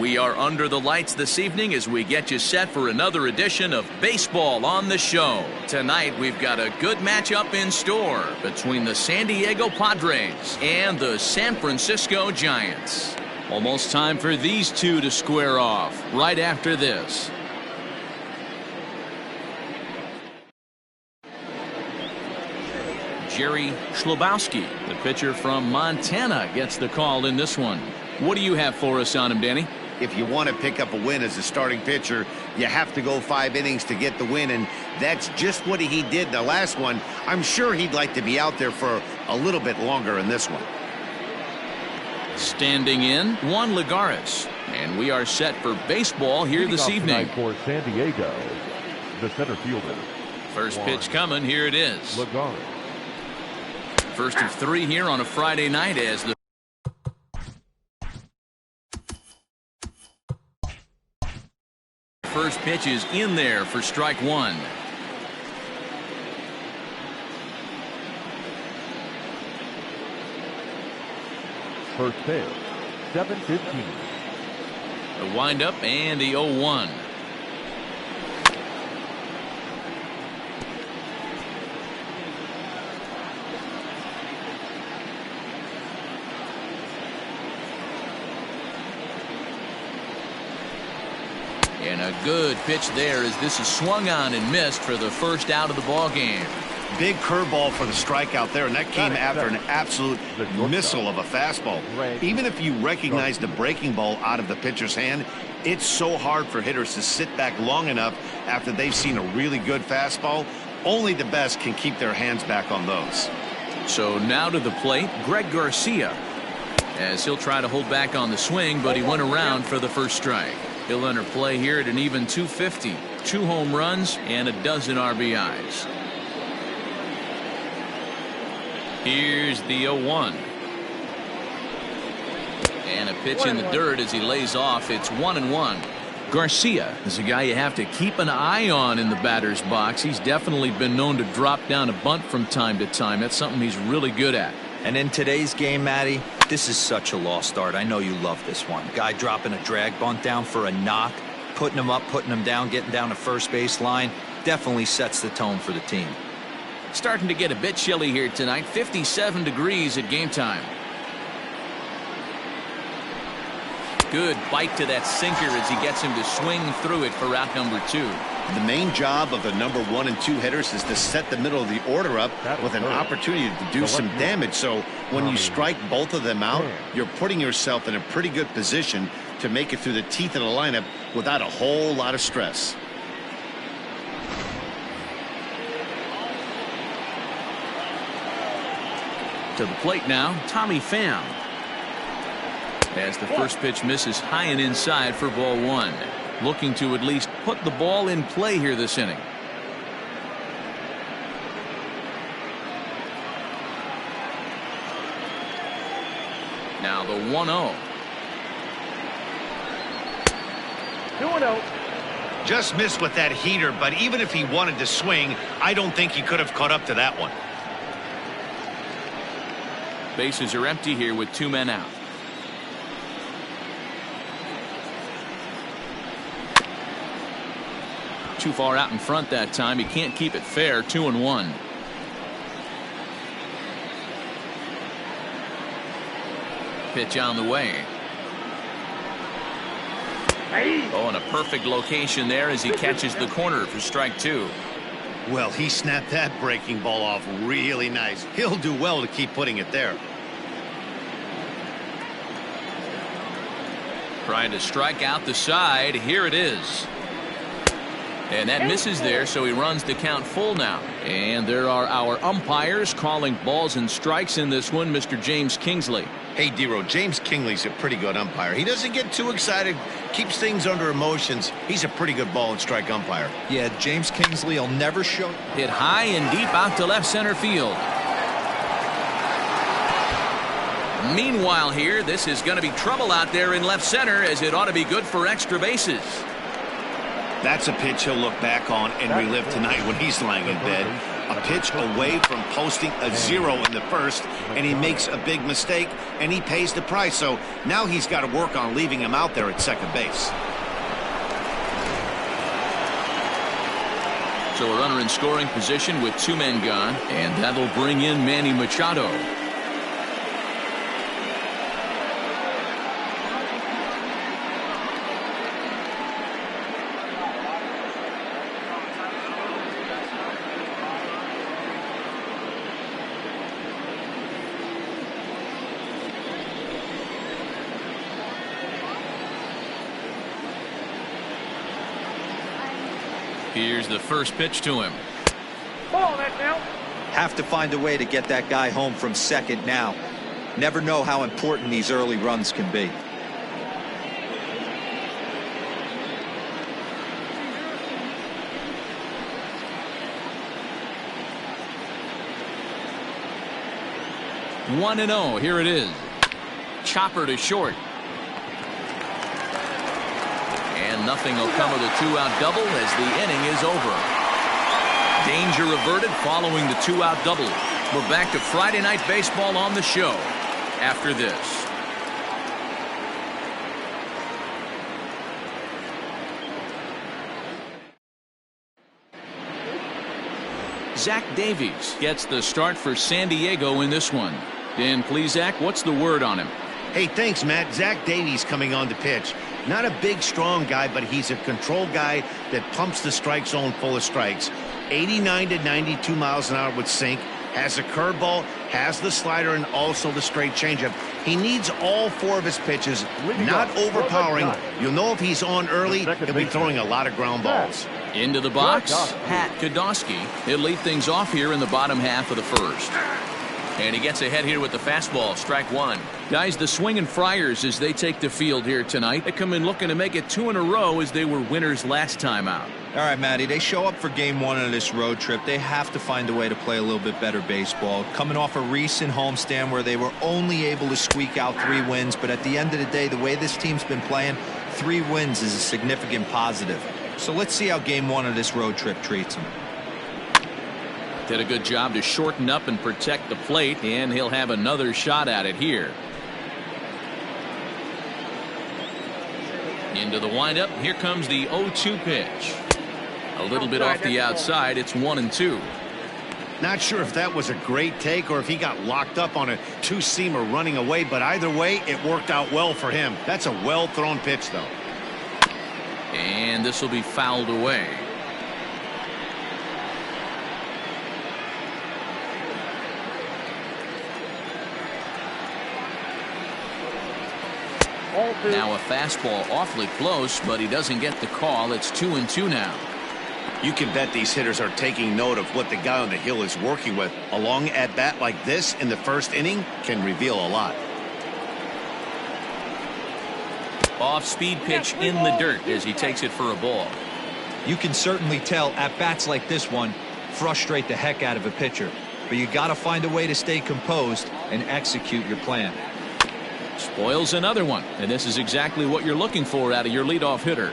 We are under the lights this evening as we get you set for another edition of Baseball on the Show. Tonight we've got a good matchup in store between the San Diego Padres and the San Francisco Giants. Almost time for these two to square off right after this. Jerry Schlabowski, the pitcher from Montana, gets the call in this one. What do you have for us on him, Danny? If you want to pick up a win as a starting pitcher, you have to go 5 innings to get the win, and that's just what he did in the last one. I'm sure he'd like to be out there for a little bit longer in this one. Standing in, Juan Lagares, and we are set for baseball here this evening. For San Diego, the center fielder. First pitch coming, here it is. Lagares. First of 3 here on a Friday night as the first pitch is in there for strike one. First pitch, 7:15. The windup and the 0-1. And a good pitch there as this is swung on and missed for the first out of the ball game. Big curveball for the strikeout there, and that came after an absolute missile of a fastball. Even if you recognize the breaking ball out of the pitcher's hand, it's so hard for hitters to sit back long enough after they've seen a really good fastball. Only the best can keep their hands back on those. So now to the plate, Greg Garcia, as he'll try to hold back on the swing, but he went around for the first strike. He'll enter play here at an even 250, 2 home runs and a dozen RBIs. Here's the 0-1. And a pitch in the dirt as he lays off. It's 1-1. Garcia is a guy you have to keep an eye on in the batter's box. He's definitely been known to drop down a bunt from time to time. That's something he's really good at. And in today's game, Matty, this is such a lost art. I know you love this one. Guy dropping a drag bunt down for a knock, putting him up, putting him down, getting down the first base line. Definitely sets the tone for the team. Starting to get a bit chilly here tonight. 57 degrees at game time. Good bite to that sinker as he gets him to swing through it for out number 2. The main job of the number 1 and 2 hitters is to set the middle of the order up with an opportunity to do some damage. So when you strike both of them out, you're putting yourself in a pretty good position to make it through the teeth of the lineup without a whole lot of stress. To the plate now, Tommy Pham. As the first pitch misses high and inside for ball 1. Looking to at least put the ball in play here this inning. Now the 1-0. 2-0. Just missed with that heater, but even if he wanted to swing, I don't think he could have caught up to that one. Bases are empty here with 2 men out. Too far out in front that time. He can't keep it fair. 2-1. Pitch on the way. Oh, and a perfect location there as he catches the corner for strike 2. Well, he snapped that breaking ball off really nice. He'll do well to keep putting it there. Trying to strike out the side. Here it is. And that misses there, so he runs the count full now. And there are our umpires calling balls and strikes in this one, Mr. James Kingsley. Hey, Dero, James Kingsley's a pretty good umpire. He doesn't get too excited, keeps things under emotions. He's a pretty good ball and strike umpire. Yeah, James Kingsley will never show. Hit high and deep out to left center field. Meanwhile here, this is going to be trouble out there in left center as it ought to be good for extra bases. That's a pitch he'll look back on and relive tonight when he's lying in bed. a pitch away from posting a 0 in the first, and he makes a big mistake, and he pays the price. So now he's got to work on leaving him out there at second base. So a runner in scoring position with 2 men gone, and that'll bring in Manny Machado. Here's the first pitch to him. Ball, that now. Have to find a way to get that guy home from second now. Never know how important these early runs can be. One and 0. Here it is. Chopper to short. And nothing will come of the 2-out double as the inning is over. Danger averted following the 2-out double. We're back to Friday Night Baseball on the show after this. Zach Davies gets the start for San Diego in this one. Dan, please, Zach, what's the word on him? Hey, thanks, Matt. Zach Davies coming on to pitch. Not a big, strong guy, but he's a control guy that pumps the strike zone full of strikes. 89 to 92 miles an hour with sink. Has a curveball, has the slider, and also the straight changeup. He needs all 4 of his pitches, not overpowering. You'll know if he's on early, he'll be throwing a lot of ground balls. Into the box, Pat Kodosky. He'll lead things off here in the bottom half of the first. And he gets ahead here with the fastball, strike 1. Guys, the swinging Friars as they take the field here tonight. They come in looking to make it 2 in a row as they were winners last time out. All right, Matty, they show up for game 1 of this road trip. They have to find a way to play a little bit better baseball. Coming off a recent homestand where they were only able to squeak out 3 wins, but at the end of the day, the way this team's been playing, 3 wins is a significant positive. So let's see how game 1 of this road trip treats them. Did a good job to shorten up and protect the plate, and he'll have another shot at it here. Into the windup. Here comes the 0-2 pitch. A little bit off the outside. It's 1-2. Not sure if that was a great take or if he got locked up on a 2-seamer running away, but either way, it worked out well for him. That's a well-thrown pitch, though. And this will be fouled away. Now a fastball awfully close, but he doesn't get the call. It's 2-2 now. You can bet these hitters are taking note of what the guy on the hill is working with. A long at bat like this in the first inning can reveal a lot. Off-speed pitch in the dirt as he takes it for a ball. You can certainly tell at bats like this one frustrate the heck out of a pitcher, but you got to find a way to stay composed and execute your plan. Spoils another one, and this is exactly what you're looking for out of your leadoff hitter.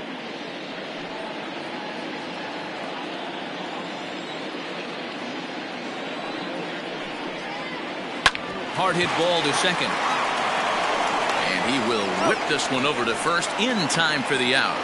Hard hit ball to second. And he will whip this one over to first in time for the out.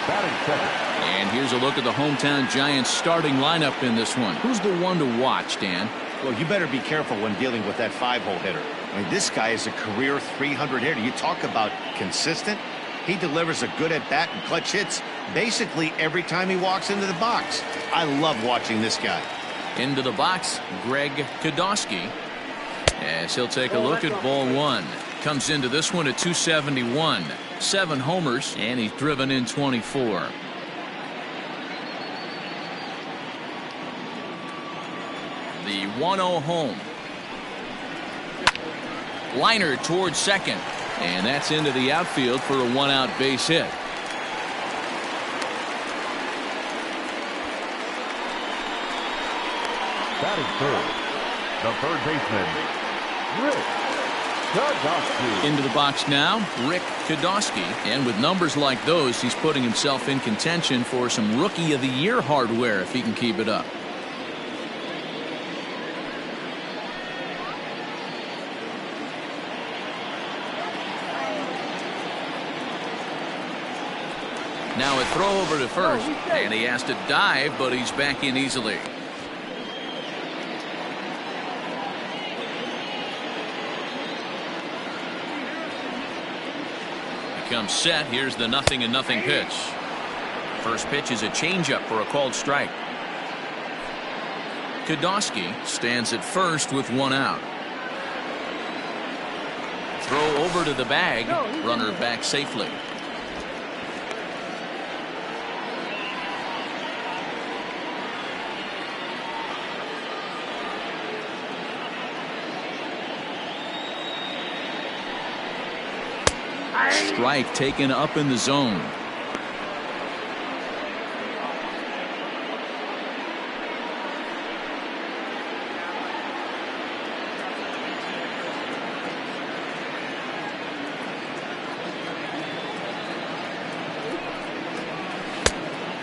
Batting second. And here's a look at the hometown Giants starting lineup in this one. Who's the one to watch, Dan? Well, you better be careful when dealing with that 5-hole hitter. I mean, this guy is a career 300 hitter. You talk about consistent. He delivers a good at-bat and clutch hits basically every time he walks into the box. I love watching this guy. Into the box, Greg Kodosky. As he'll take a look at ball 1. Comes into this one at 271. 7 homers, and he's driven in 24. The 1-0 home. Liner towards second. And that's into the outfield for a 1-out base hit. Batting third, the third baseman, Rick Kodosky. Into the box now, Rick Kodosky. And with numbers like those, he's putting himself in contention for some Rookie of the Year hardware if he can keep it up. throw over to first, and he has to dive, but he's back in easily. He comes set. Here's the 0-0 pitch. First pitch is a changeup for a called strike. Kodosky stands at first with one out. Throw over to the bag. Runner back safely. Strike taken up in the zone.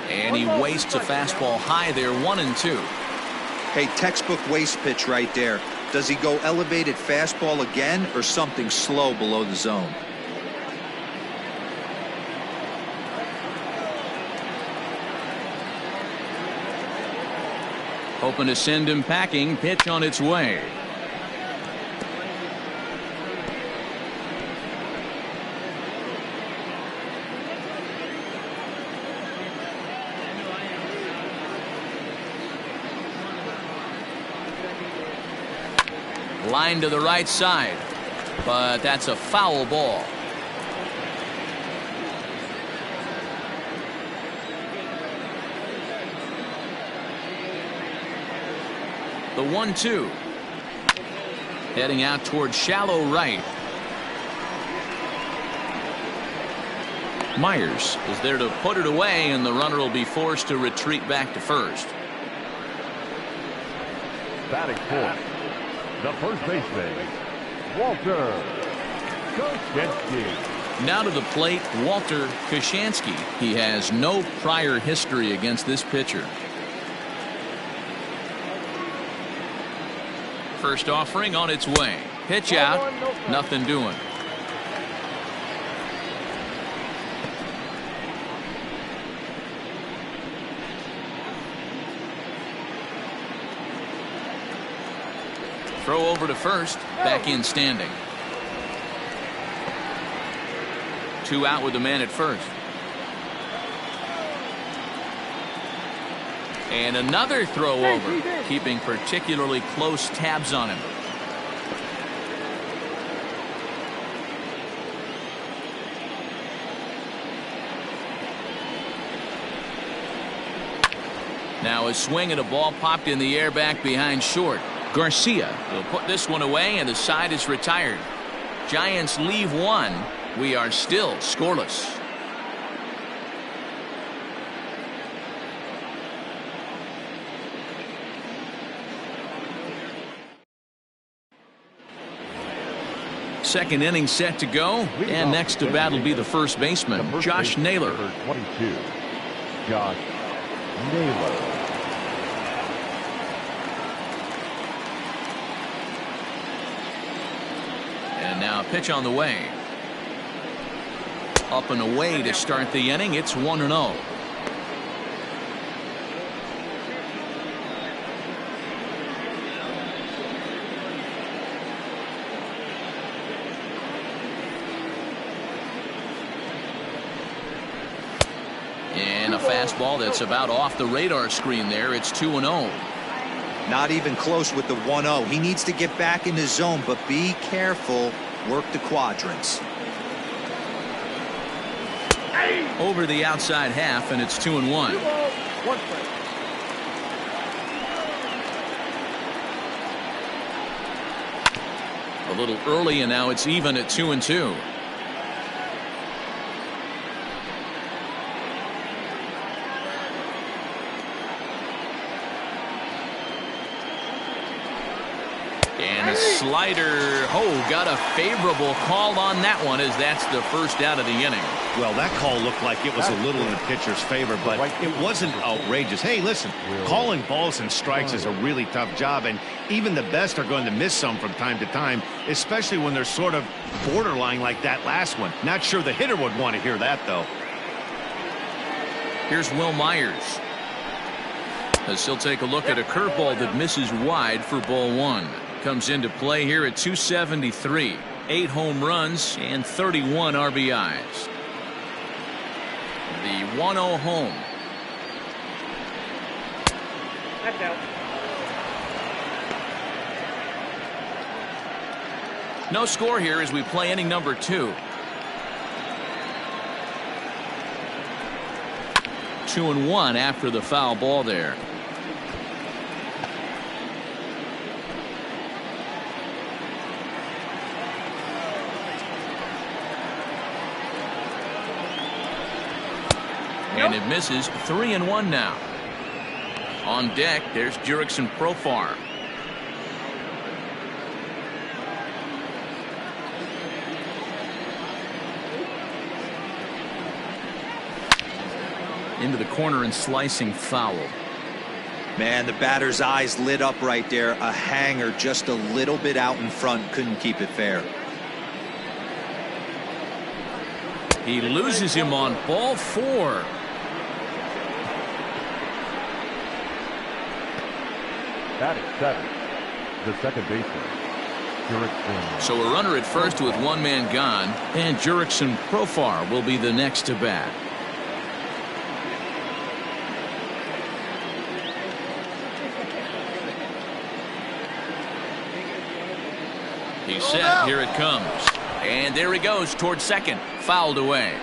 And he wastes a fastball high there, 1-2. Hey, textbook waste pitch right there. Does he go elevated fastball again or something slow below the zone? Hoping to send him packing. Pitch on its way. Line to the right side, but that's a foul ball. The 1-2. Heading out towards shallow right. Myers is there to put it away, and the runner will be forced to retreat back to first. Batting fourth, the first baseman, Walter Koshansky. Now to the plate, Walter Koshansky. He has no prior history against this pitcher. First offering on its way. Pitch out. Nothing doing. Throw over to first. Back in standing. 2 out with the man at first. And another throw over, keeping particularly close tabs on him. Now a swing and a ball popped in the air back behind short. Garcia will put this one away, and the side is retired. Giants leave one. We are still scoreless. Second inning set to go, and next to bat will be the first baseman, Josh Naylor. 22, Josh Naylor. And now a pitch on the way. Up and away to start the inning. It's 1-0. And a fastball that's about off the radar screen there. It's 2-0. Not even close with the 1-0. He needs to get back in the zone, but be careful. Work the quadrants. Over the outside half, and it's 2-1. A little early, and now it's even at 2-2. And a slider. Oh, got a favorable call on that one, as that's the first out of the inning. Well, that call looked like it was a little in the pitcher's favor, but it wasn't outrageous. Hey, listen, calling balls and strikes is a really tough job, and even the best are going to miss some from time to time, especially when they're sort of borderline like that last one. Not sure the hitter would want to hear that, though. Here's Will Myers. As he'll take a look at a curveball that misses wide for ball one. Comes into play here at 273. 8 home runs and 31 RBIs. The 1-0 home. That's out. No score here as we play inning number 2. 2-1 after the foul ball there. And it misses. 3-1 now. On deck, there's Jurickson Profar. Into the corner and slicing foul. Man, the batter's eyes lit up right there. A hanger just a little bit out in front. Couldn't keep it fair. He loses him on ball 4. Batting 7, the second baseman, Jurickson. So a runner at first with one man gone, and Jurickson Profar will be the next to bat. He's set. Here it comes. And there he goes towards second. Fouled away.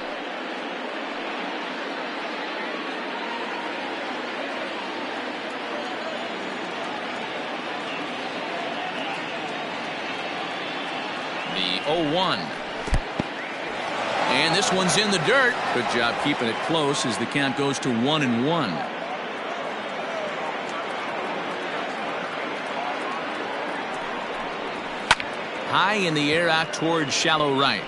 The 0-1. And this one's in the dirt. Good job keeping it close as the count goes to 1-1. High in the air out towards shallow right.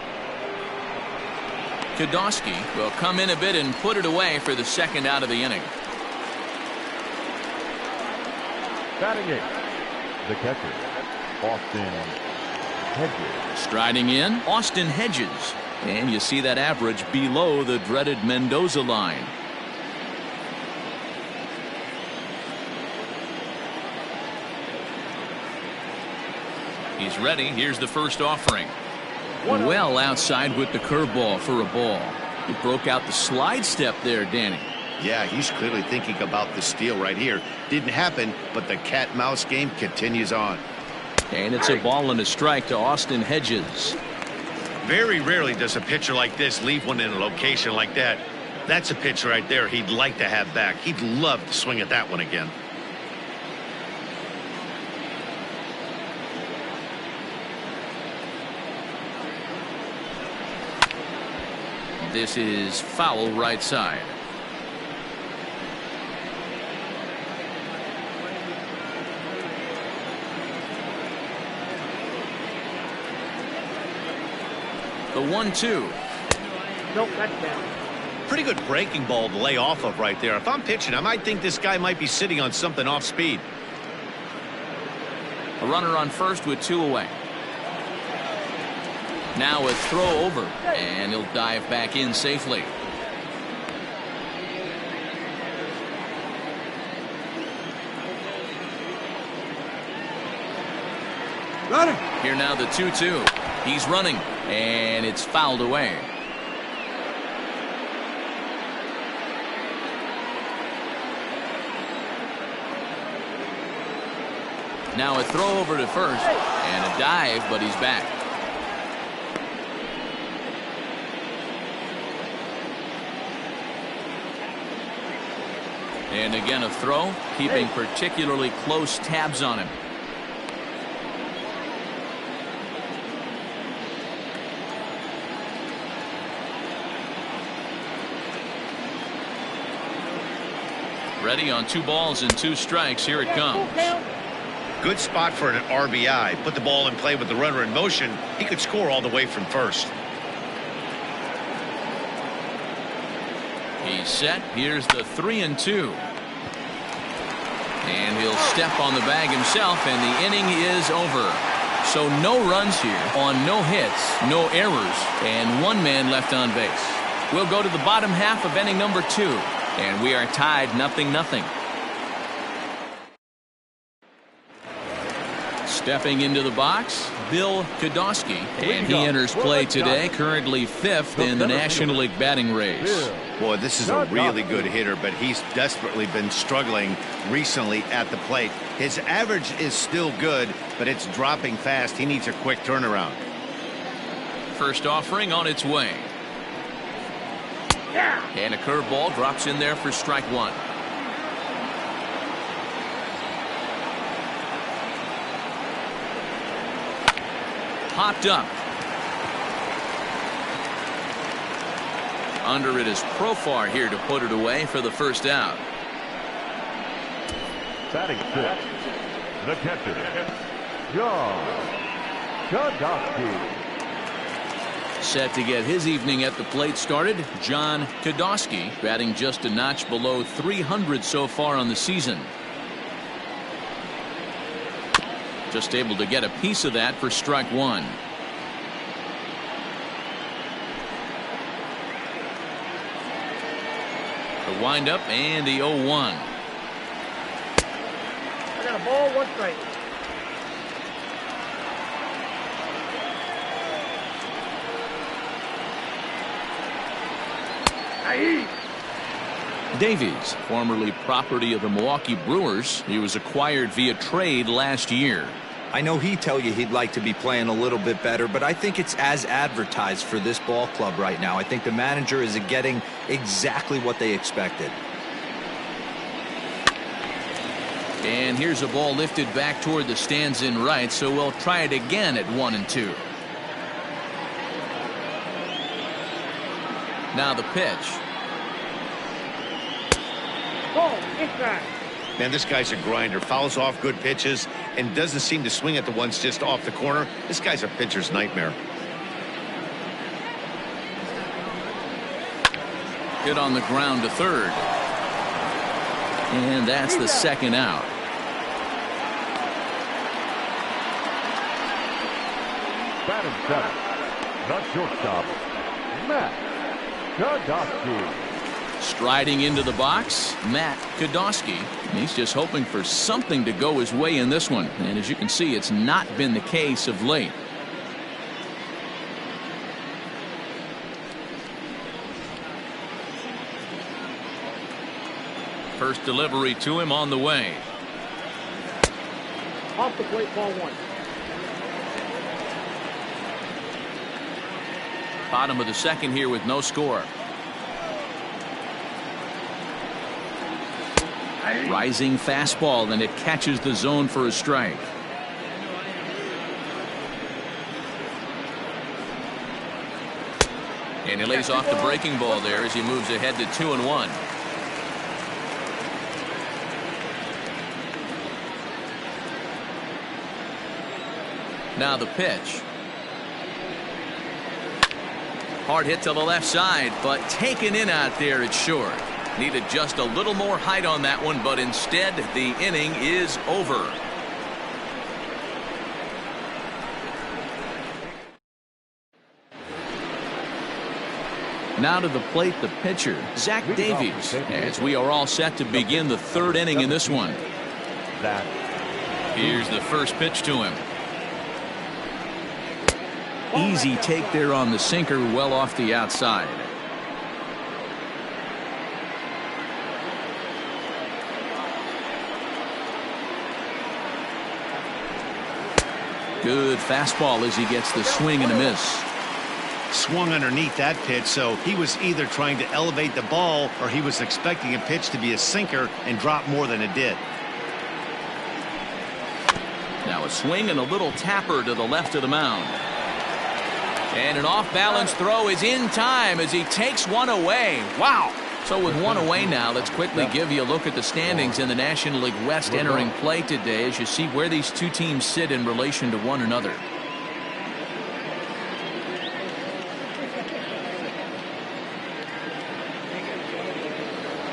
Kodosky will come in a bit and put it away for the second out of the inning. Batting 8, the catcher, Austin Hedges. Striding in, Austin Hedges. And you see that average below the dreaded Mendoza line. He's ready. Here's the first offering. Well outside with the curveball for a ball. He broke out the slide step there, Danny. Yeah, he's clearly thinking about the steal right here. Didn't happen, but the cat-mouse game continues on. And it's a ball and a strike to Austin Hedges. Very rarely does a pitcher like this leave one in a location like that. That's a pitch right there he'd like to have back. He'd love to swing at that one again. This is foul right side. The 1-2. Nope, that's down. Pretty good breaking ball to lay off of right there. If I'm pitching, I might think this guy might be sitting on something off speed. A runner on first with 2 away. Now a throw over, and he'll dive back in safely. Runner. Here now the 2-2. He's running, and it's fouled away. Now a throw over to first, and a dive, but he's back. And again a throw, keeping particularly close tabs on him. Ready on 2 balls and 2 strikes. Here it comes. Good spot for an RBI. Put the ball in play with the runner in motion. He could score all the way from first. He's set. Here's the 3-2. And he'll step on the bag himself, and the inning is over. So no runs here on no hits, no errors, and 1 man left on base. We'll go to the bottom half of inning number 2. And we are tied 0-0. Stepping into the box, Bill Kodosky, and he enters play today, currently 5th in the National League batting race. Boy, this is a really good hitter, but he's desperately been struggling recently at the plate. His average is still good, but it's dropping fast. He needs a quick turnaround. First offering on its way. And a curveball drops in there for strike 1. Popped up. Under it is Profar here to put it away for the first out. Batting 6, the catcher, John Kodosky. Set to get his evening at the plate started, John Kodosky, batting just a notch below 300 so far on the season. Just able to get a piece of that for strike 1. The windup and the 0-1. I got a ball, 1 strike. Davies, formerly property of the Milwaukee Brewers, he was acquired via trade last year. I know he'd tell you he'd like to be playing a little bit better, but I think it's as advertised for this ball club right now. I think the manager is getting exactly what they expected. And here's a ball lifted back toward the stands in right, so we'll try it again at 1-2. Now the pitch. Ball, inside. Man, this guy's a grinder. Fouls off good pitches and doesn't seem to swing at the ones just off the corner. This guy's a pitcher's nightmare. Good on the ground to third. And that's the second out. Batting 7, the shortstop, Matt Kodosky. Striding into the box, Matt Kodosky. He's just hoping for something to go his way in this one. And as you can see, it's not been the case of late. First delivery to him on the way. Off the plate, ball 1. Bottom of the second here with no score. Rising fastball, and it catches the zone for a strike. And he lays off the breaking ball there as he moves ahead to 2-1. Now the pitch. Hard hit to the left side, but taken in out there at short. Needed just a little more height on that one, but instead the inning is over. Now to the plate, the pitcher, Zach Davies, as we are all set to begin the third inning in this one. Here's the first pitch to him. Easy take there on the sinker, well off the outside. Good fastball as he gets the swing and a miss. Swung underneath that pitch, so he was either trying to elevate the ball or he was expecting a pitch to be a sinker and drop more than it did. Now a swing and a little tapper to the left of the mound. And an off-balance throw is in time as he takes one away. Wow. So with one away now, let's quickly give you a look at the standings in the National League West entering play today as you see where these two teams sit in relation to one another.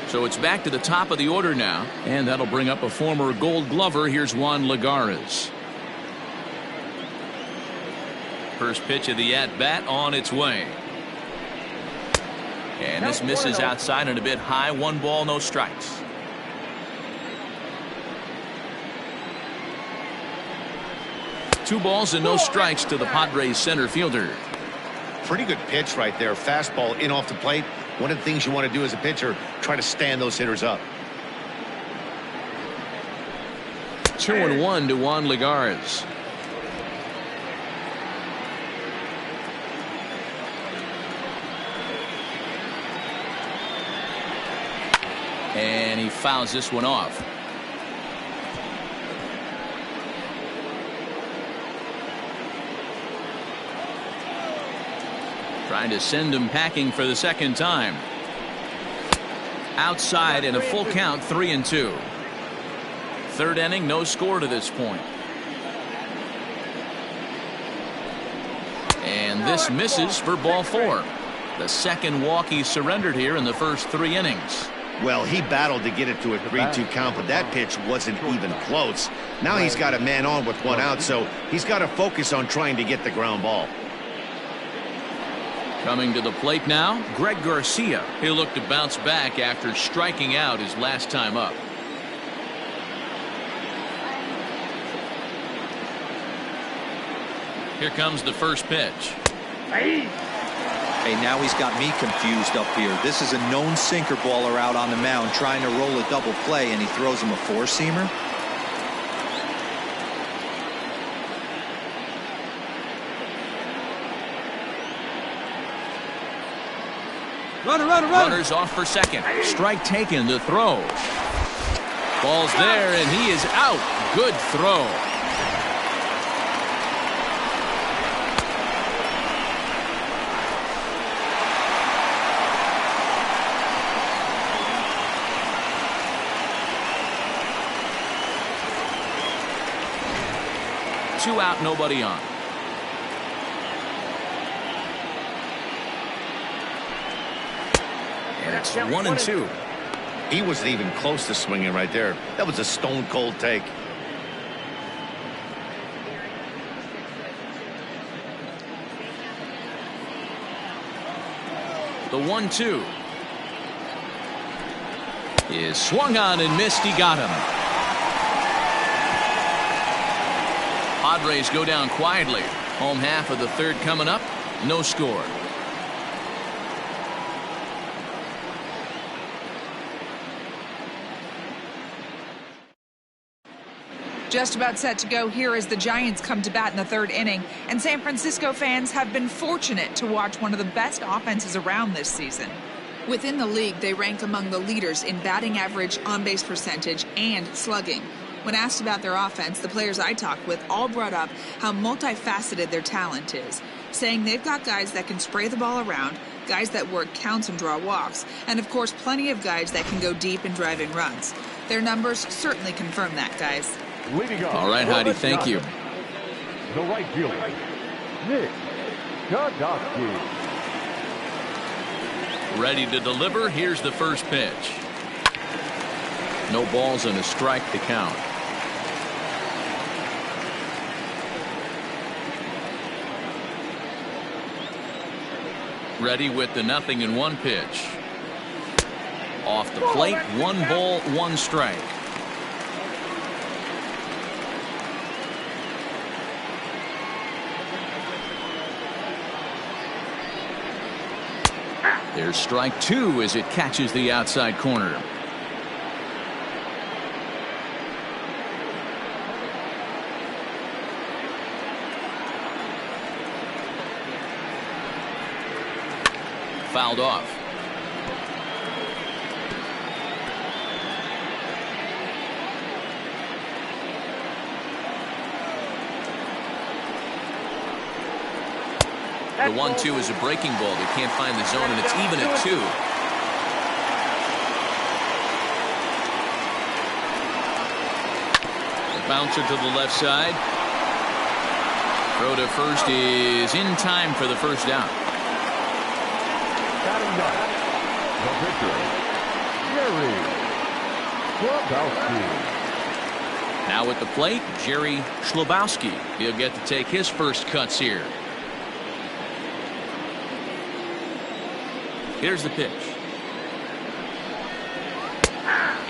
So it's back to the top of the order now, and that'll bring up a former Gold Glover. Here's Juan Lagares. First pitch of the at-bat on its way. And this misses outside and a bit high. 1 ball, no strikes. Two balls and no strikes to the Padres center fielder. Pretty good pitch right there. Fastball in off the plate. One of the things you want to do as a pitcher, try to stand those hitters up. 2-1 to Juan Lagares. And he fouls this one off. Trying to send him packing for the second time. Outside and a full count, 3-2. Third inning, no score to this point. And this misses for ball 4. The second walk he surrendered here in the first 3 innings. Well, he battled to get it to a 3-2 count, but that pitch wasn't even close. Now he's got a man on with 1 out, so he's got to focus on trying to get the ground ball. Coming to the plate now, Greg Garcia. He'll look to bounce back after striking out his last time up. Here comes the first pitch. Hey, now he's got me confused up here. This is a known sinker baller out on the mound trying to roll a double play, and he throws him a 4-seamer. Runners off for second. Strike taken to throw. Ball's there, and he is out. Good throw. Two out, nobody on. And it's 1-2. He wasn't even close to swinging right there. That was a stone cold take. The 1-2 is swung on and missed. He got him. Padres go down quietly. Home half of the third coming up. No score. Just about set to go here as the Giants come to bat in the third inning, and San Francisco fans have been fortunate to watch one of the best offenses around this season. Within the league, they rank among the leaders in batting average, on-base percentage, and slugging. When asked about their offense, the players I talked with all brought up how multifaceted their talent is, saying they've got guys that can spray the ball around, guys that work counts and draw walks, and of course plenty of guys that can go deep and drive in runs. Their numbers certainly confirm that, guys. All right, Heidi, thank you. The right fielder, Nick Podolsky. Ready to deliver. Here's the first pitch. No balls and a strike to count. Ready with the 0-1 pitch. Off the plate, 1 ball, 1 strike. There's strike 2 as it catches the outside corner. Fouled off. The 1-2 is a breaking ball. They can't find the zone, and it's even at 2. The bouncer to the left side. Throw to first is in time for the first down. Batting up, the pitcher, Jerry Schlabowski. Now at the plate, Jerry Schlabowski. He'll get to take his first cuts here. Here's the pitch.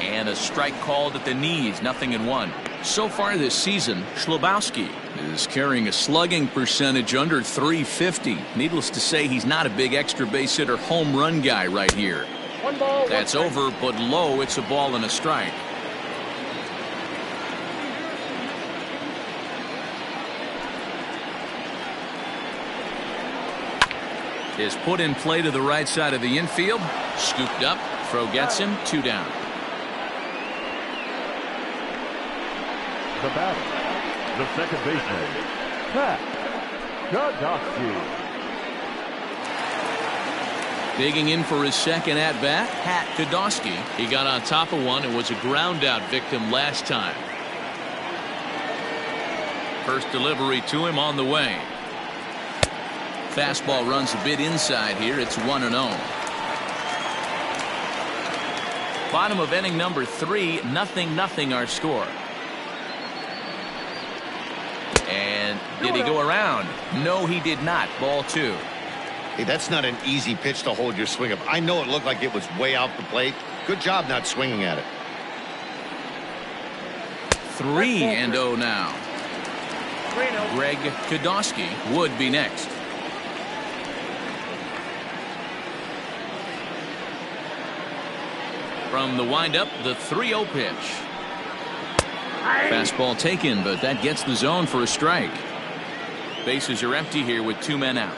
And a strike called at the knees, 0-1. So far this season, Schlabowski is carrying a slugging percentage under .350. Needless to say, he's not a big extra base hitter home run guy right here. One ball, That's one over, but low. It's a ball and a strike. Is put in play to the right side of the infield. Scooped up. Throw gets him. 2 down. The batter, the second baseman, Podolsky. Digging in for his second at-bat, Podolsky. He got on top of one and was a ground-out victim last time. First delivery to him on the way. Fastball runs a bit inside here. It's 1-0. Bottom of inning number 3, 0-0 our score. And did he go around? No, he did not. Ball 2. Hey, that's not an easy pitch to hold your swing up. I know it looked like it was way off the plate. Good job not swinging at it. 3-0 now. 3-0. Greg Podolsky would be next. From the windup, the 3-0 pitch. Fastball taken, but that gets the zone for a strike. Bases are empty here with 2 men out.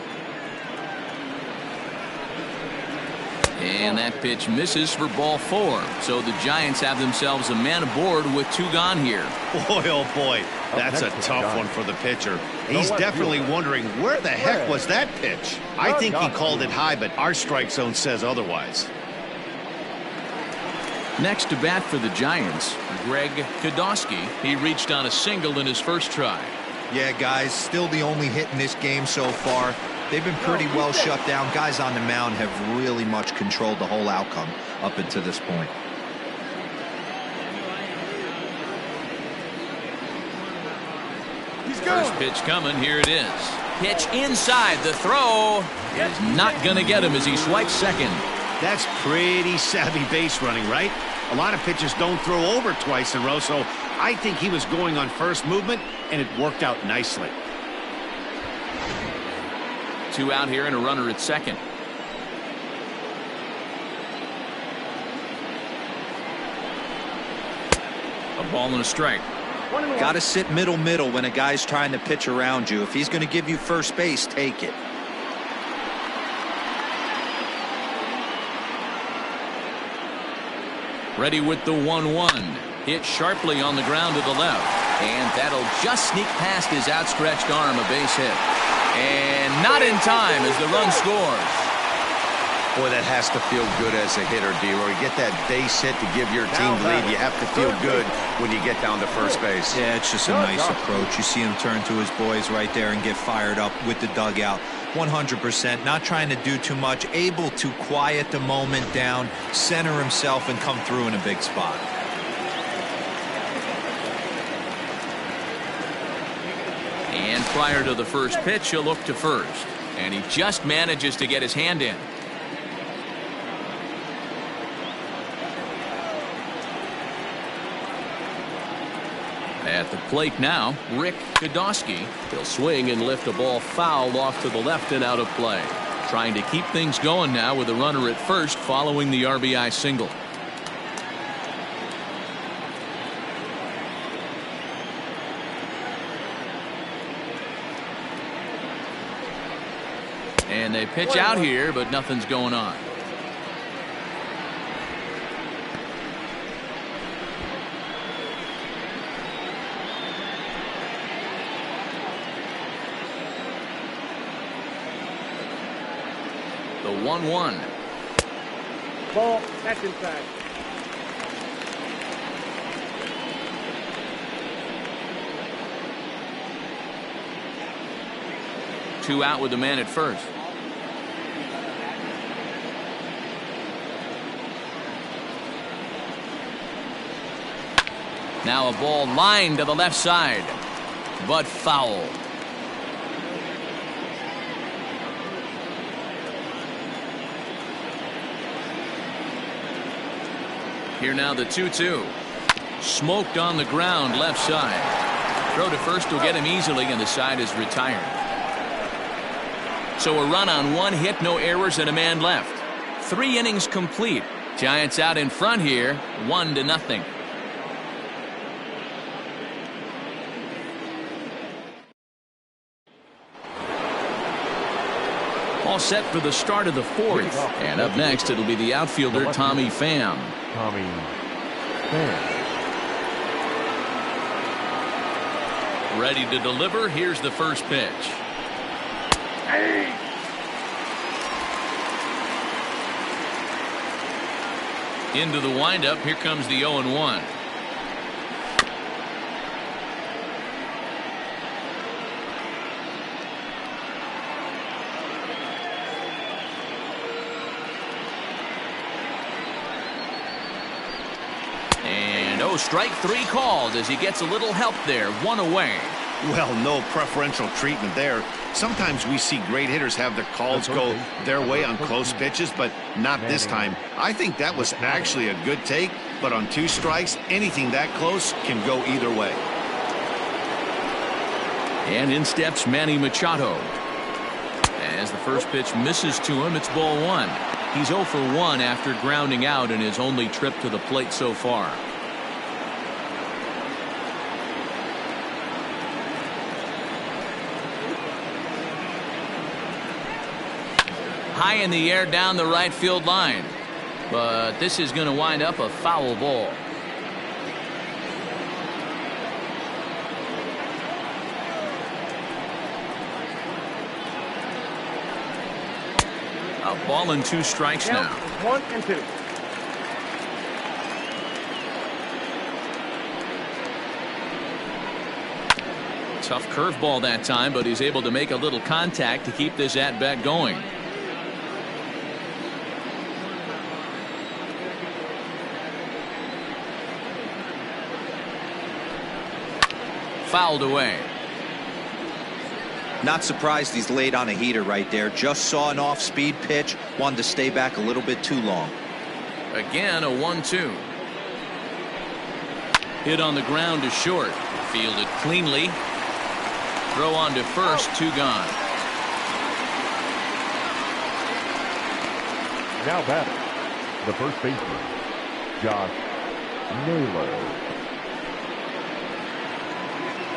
And that pitch misses for ball 4. So the Giants have themselves a man aboard with 2 gone here. Boy, oh boy, that's a tough one for the pitcher. He's definitely wondering where the heck was that pitch. I think he called it high, but our strike zone says otherwise. Next to bat for the Giants, Greg Podolsky. He reached on a single in his first try. Yeah, guys, still the only hit in this game so far. They've been pretty well shut down. Guys on the mound have really much controlled the whole outcome up until this point. First pitch coming. Here it is. Pitch inside. The throw is not going to get him as he swipes second. That's pretty savvy base running, right? A lot of pitchers don't throw over twice in a row, so I think he was going on first movement, and it worked out nicely. 2 out here and a runner at second. A ball and a strike. Got to sit middle when a guy's trying to pitch around you. If he's going to give you first base, take it. Ready with the 1-1. Hit sharply on the ground to the left. And that'll just sneak past his outstretched arm, a base hit. And not in time as the run scores. Boy, that has to feel good as a hitter, D-Roy. You get that base hit to give your team the lead. You have to feel good when you get down to first base. Yeah, it's just a nice approach. You see him turn to his boys right there and get fired up with the dugout. 100%, not trying to do too much, able to quiet the moment down, center himself, and come through in a big spot. And prior to the first pitch, he'll look to first. And he just manages to get his hand in. At the plate now, Rick Podolsky. He'll swing and lift a ball foul off to the left and out of play. Trying to keep things going now with a runner at first following the RBI single. And they pitch out here, but nothing's going on. The 1-1. Ball, that's inside. Two out with the man at first. Now a ball lined to the left side, but foul. Here now the 2-2. Smoked on the ground left side. Throw to first will get him easily, and the side is retired. So a run on one hit, no errors, and a man left. 3 innings complete. Giants out in front here, 1-0. All set for the start of the 4th. And up next, it'll be the outfielder, Tommy Pham. Tommy Pham. Ready to deliver. Here's the first pitch. Hey. Into the windup. Here comes the 0-1. And strike 3 called as he gets a little help there. 1 away. Well, no preferential treatment there. Sometimes we see great hitters have their calls go their way on close pitches, but not this time. I think that was actually a good take, but on 2 strikes, anything that close can go either way. And in steps Manny Machado. As the first pitch misses to him, it's ball 1. He's 0 for 1 after grounding out in his only trip to the plate so far. High in the air down the right field line. But this is going to wind up a foul ball. A ball and 2 strikes now. 1 and 2. Tough curveball that time, but he's able to make a little contact to keep this at-bat going. Fouled away. Not surprised he's laid on a heater right there. Just saw an off-speed pitch. Wanted to stay back a little bit too long. Again, a 1-2. Hit on the ground to short. Fielded cleanly. Throw on to first. 2 gone. Now batting, the first baseman, Josh Naylor.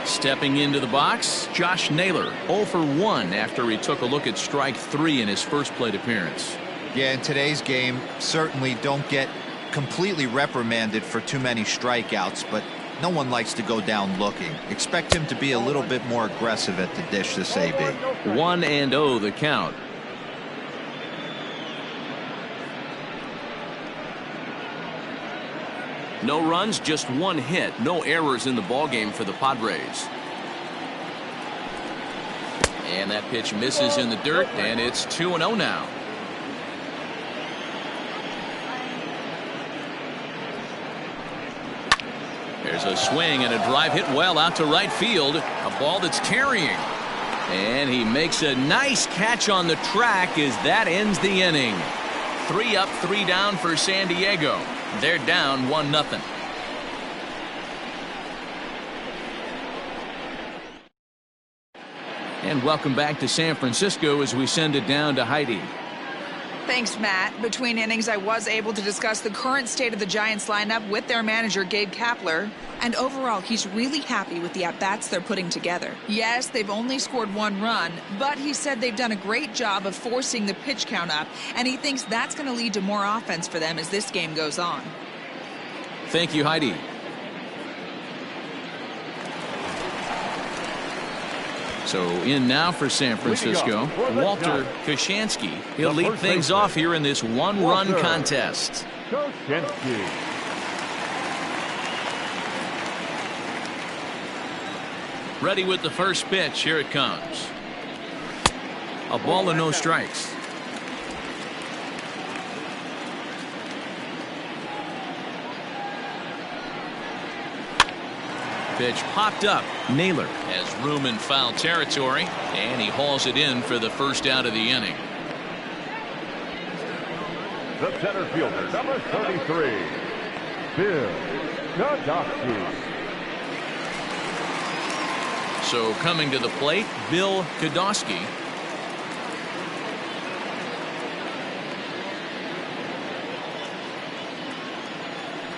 Stepping into the box, Josh Naylor, 0 for 1 after he took a look at strike 3 in his first plate appearance. Yeah, in today's game, certainly don't get completely reprimanded for too many strikeouts, but no one likes to go down looking. Expect him to be a little bit more aggressive at the dish this AB. 1-0 the count. No runs, just 1 hit. No errors in the ballgame for the Padres. And that pitch misses in the dirt, and it's 2-0 now. There's a swing and a drive hit well out to right field. A ball that's carrying. And he makes a nice catch on the track as that ends the inning. 3 up, 3 down for San Diego. They're down 1-0. And welcome back to San Francisco as we send it down to Heidi. Thanks, Matt. Between innings, I was able to discuss the current state of the Giants lineup with their manager, Gabe Kapler. And overall, he's really happy with the at-bats they're putting together. Yes, they've only scored 1 run, but he said they've done a great job of forcing the pitch count up, and he thinks that's going to lead to more offense for them as this game goes on. Thank you, Heidi. So in now for San Francisco, Walter Koshansky. He'll lead things off here in this 1-run contest. Ready with the first pitch. Here it comes. A ball and no strikes. Pitch popped up. Naylor has room in foul territory, and he hauls it in for the first out of the inning. The center fielder, number 33, Bill Podolsky. So coming to the plate, Bill Podolsky.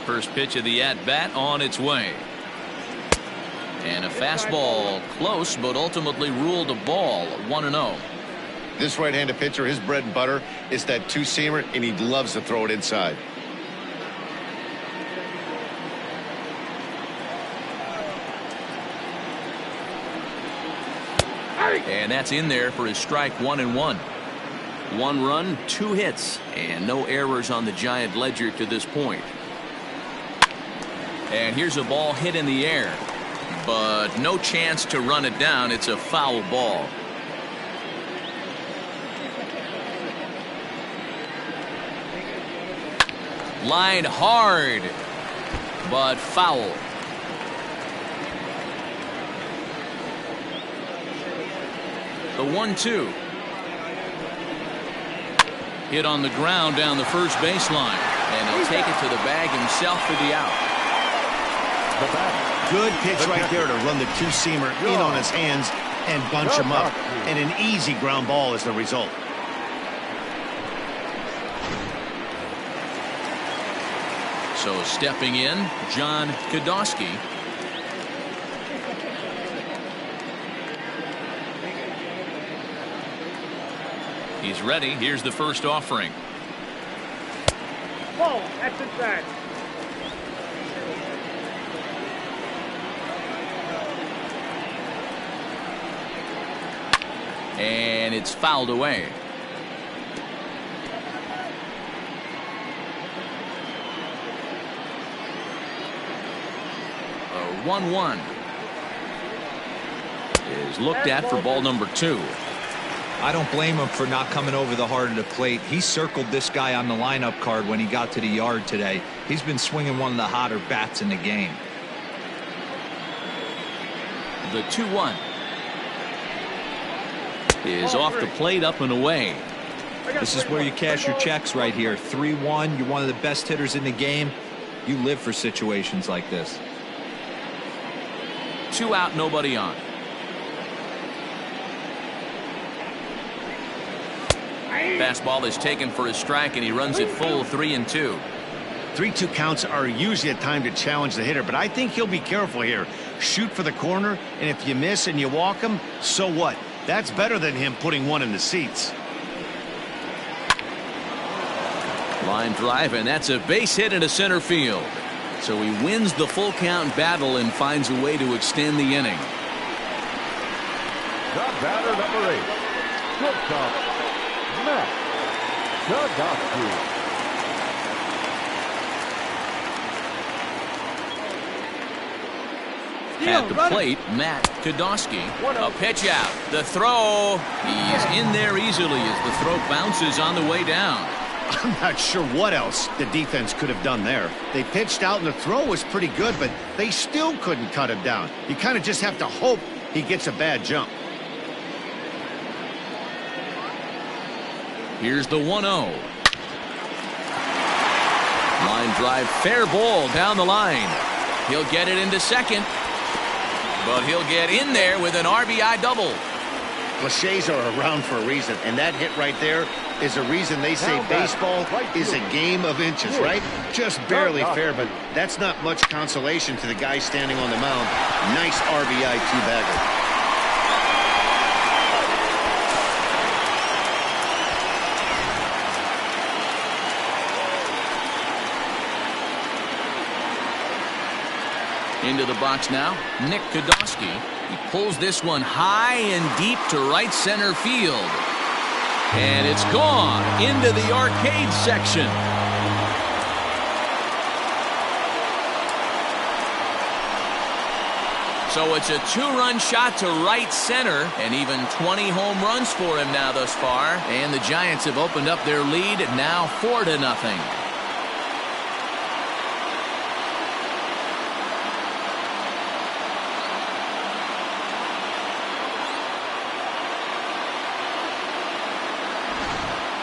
First pitch of the at-bat on its way. And a fastball close, but ultimately ruled a ball, 1-0. This right-handed pitcher, his bread and butter is that two-seamer, and he loves to throw it inside. And that's in there for his strike, 1-1. 1 run, 2 hits, and no errors on the Giant ledger to this point. And here's a ball hit in the air, but no chance to run it down. It's a foul ball. Line hard, but foul. The 1-2. Hit on the ground down the first baseline, and he'll take it to the bag himself for the out. Good pitch right there to run the two-seamer in on his hands and bunch him up. And an easy ground ball is the result. So stepping in, John Podolsky. He's ready. Here's the first offering. Ball, that's inside. And it's fouled away. A 1-1 is looked at for ball number 2. I don't blame him for not coming over the heart of the plate. He circled this guy on the lineup card when he got to the yard today. He's been swinging one of the hotter bats in the game. The 2-1 is off the plate, up and away. This is where you cash your checks right here. 3-1. You're one of the best hitters in the game. You live for situations like this. 2 out, nobody on. Fastball is taken for a strike, and he runs it full, 3-2. 3-2 counts are usually a time to challenge the hitter, but I think he'll be careful here. Shoot for the corner, and if you miss and you walk him, so what? That's better than him putting one in the seats. Line drive, and that's a base hit into center field. So he wins the full count battle and finds a way to extend the inning. The batter, number 8. Shortstop, Matt Podolsky. At the plate, Matt Podolsky. A pitch out. The throw. He's in there easily as the throw bounces on the way down. I'm not sure what else the defense could have done there. They pitched out and the throw was pretty good, but they still couldn't cut him down. You kind of just have to hope he gets a bad jump. Here's the 1-0. Line drive, fair ball down the line. He'll get it into second, but he'll get in there with an RBI double. Cliches are around for a reason, and that hit right there is a reason they say baseball is a game of inches, right? Just barely fair, but that's not much consolation to the guy standing on the mound. Nice RBI two-bagger. Into the box now, Nick Podolsky. He pulls this one high and deep to right center field. And it's gone into the arcade section. So it's a 2-run shot to right center, and even 20 home runs for him now thus far. And the Giants have opened up their lead now 4-0.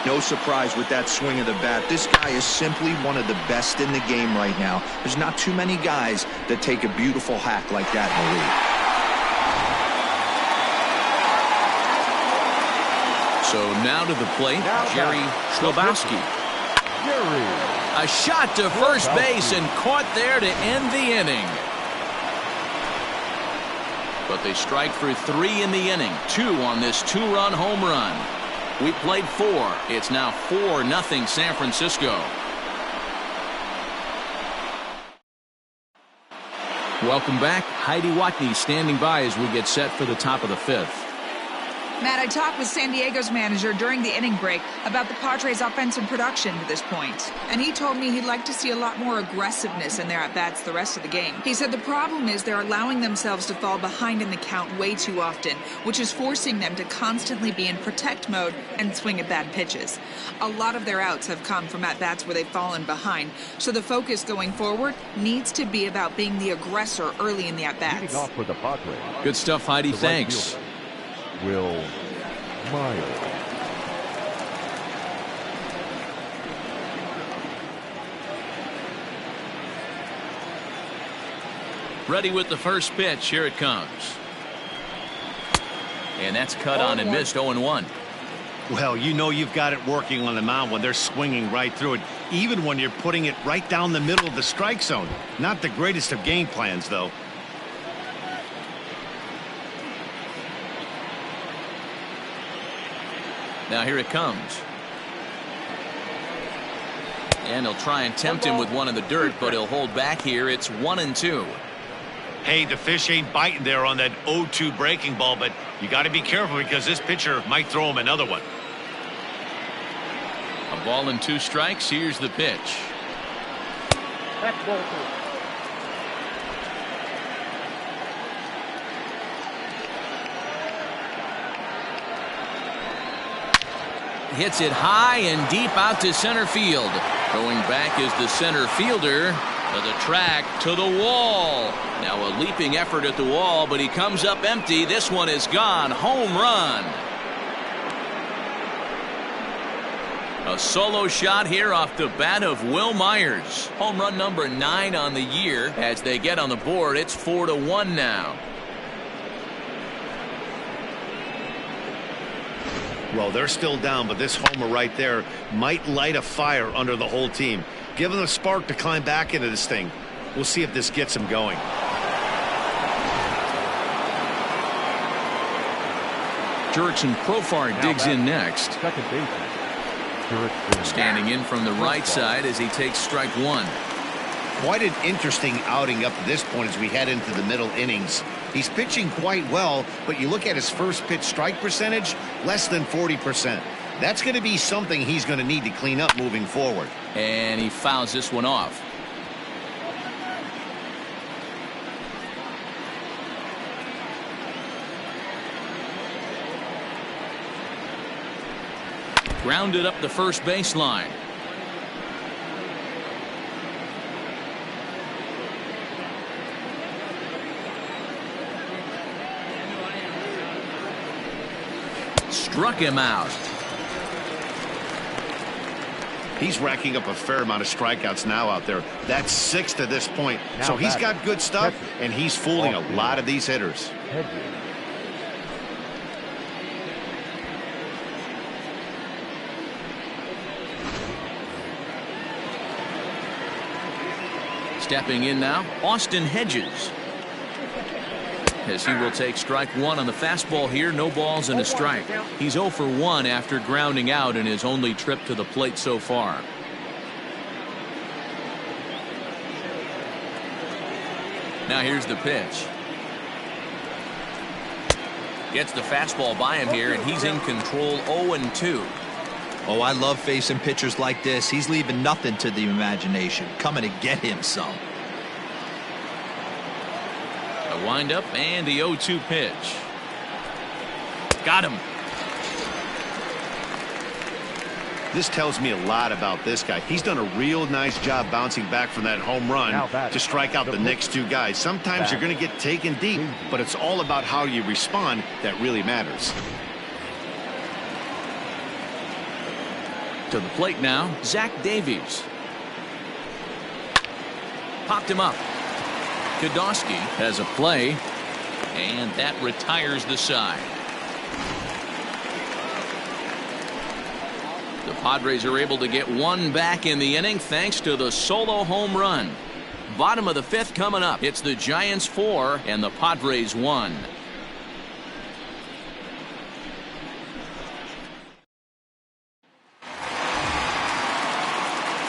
No surprise with that swing of the bat. This guy is simply one of the best in the game right now. There's not too many guys that take a beautiful hack like that in the league. So now to the plate, Jerry Schlabowski. A shot to first base and caught there to end the inning. But they strike through 3 in the inning, 2 on this 2-run home run. We played 4. It's now 4-0 San Francisco. Welcome back. Heidi Watney standing by as we get set for the top of the 5th. Matt, I talked with San Diego's manager during the inning break about the Padres' offensive production to this point. And he told me he'd like to see a lot more aggressiveness in their at-bats the rest of the game. He said the problem is they're allowing themselves to fall behind in the count way too often, which is forcing them to constantly be in protect mode and swing at bad pitches. A lot of their outs have come from at-bats where they've fallen behind, so the focus going forward needs to be about being the aggressor early in the at-bats. Off for the Padres. Good stuff, Heidi. Thanks. Will Myers. Ready with the first pitch. Here it comes. And that's cut on and missed. 0-1. Well, you know you've got it working on the mound when they're swinging right through it, even when you're putting it right down the middle of the strike zone. Not the greatest of game plans, though. Now here it comes. And he'll try and tempt him with one in the dirt, but he'll hold back here. It's 1-2. Hey, the fish ain't biting there on that 0-2 breaking ball, but you got to be careful because this pitcher might throw him another one. A ball and 2 strikes. Here's the pitch. That's ball 2. Hits it high and deep out to center field. Going back is the center fielder to the track, to the wall. Now a leaping effort at the wall, but he comes up empty. This one is gone. Home run. A solo shot here off the bat of Will Myers. Home run number 9 on the year. As they get on the board, it's 4-1 now. Well, they're still down, but this homer right there might light a fire under the whole team. Give them a spark to climb back into this thing. We'll see if this gets them going. Jurickson Profar digs in next. Second baseman. Jurickson. Standing in from the right side as he takes strike 1. Quite an interesting outing up to this point as we head into the middle innings. He's pitching quite well, but you look at his first pitch strike percentage, less than 40%. That's going to be something he's going to need to clean up moving forward. And he fouls this one off. Grounded up the first baseline. Struck him out. He's racking up a fair amount of strikeouts now out there. That's 6 to this point. So he's got good stuff, and he's fooling a lot of these hitters. Stepping in now, Austin Hedges. As he will take strike 1 on the fastball here. No balls and a strike. He's 0 for 1 after grounding out in his only trip to the plate so far. Now here's the pitch. Gets the fastball by him here, and he's in control. 0-2. Oh, I love facing pitchers like this. He's leaving nothing to the imagination. Coming to get him some. A windup and the 0-2 pitch. Got him. This tells me a lot about this guy. He's done a real nice job bouncing back from that home run to strike out the next 2 guys. Sometimes you're going to get taken deep, but it's all about how you respond that really matters. To the plate now, Zach Davies. Popped him up. Kodosky has a play, and that retires the side. The Padres are able to get one back in the inning thanks to the solo home run. Bottom of the fifth coming up. It's the Giants 4 and the Padres 1.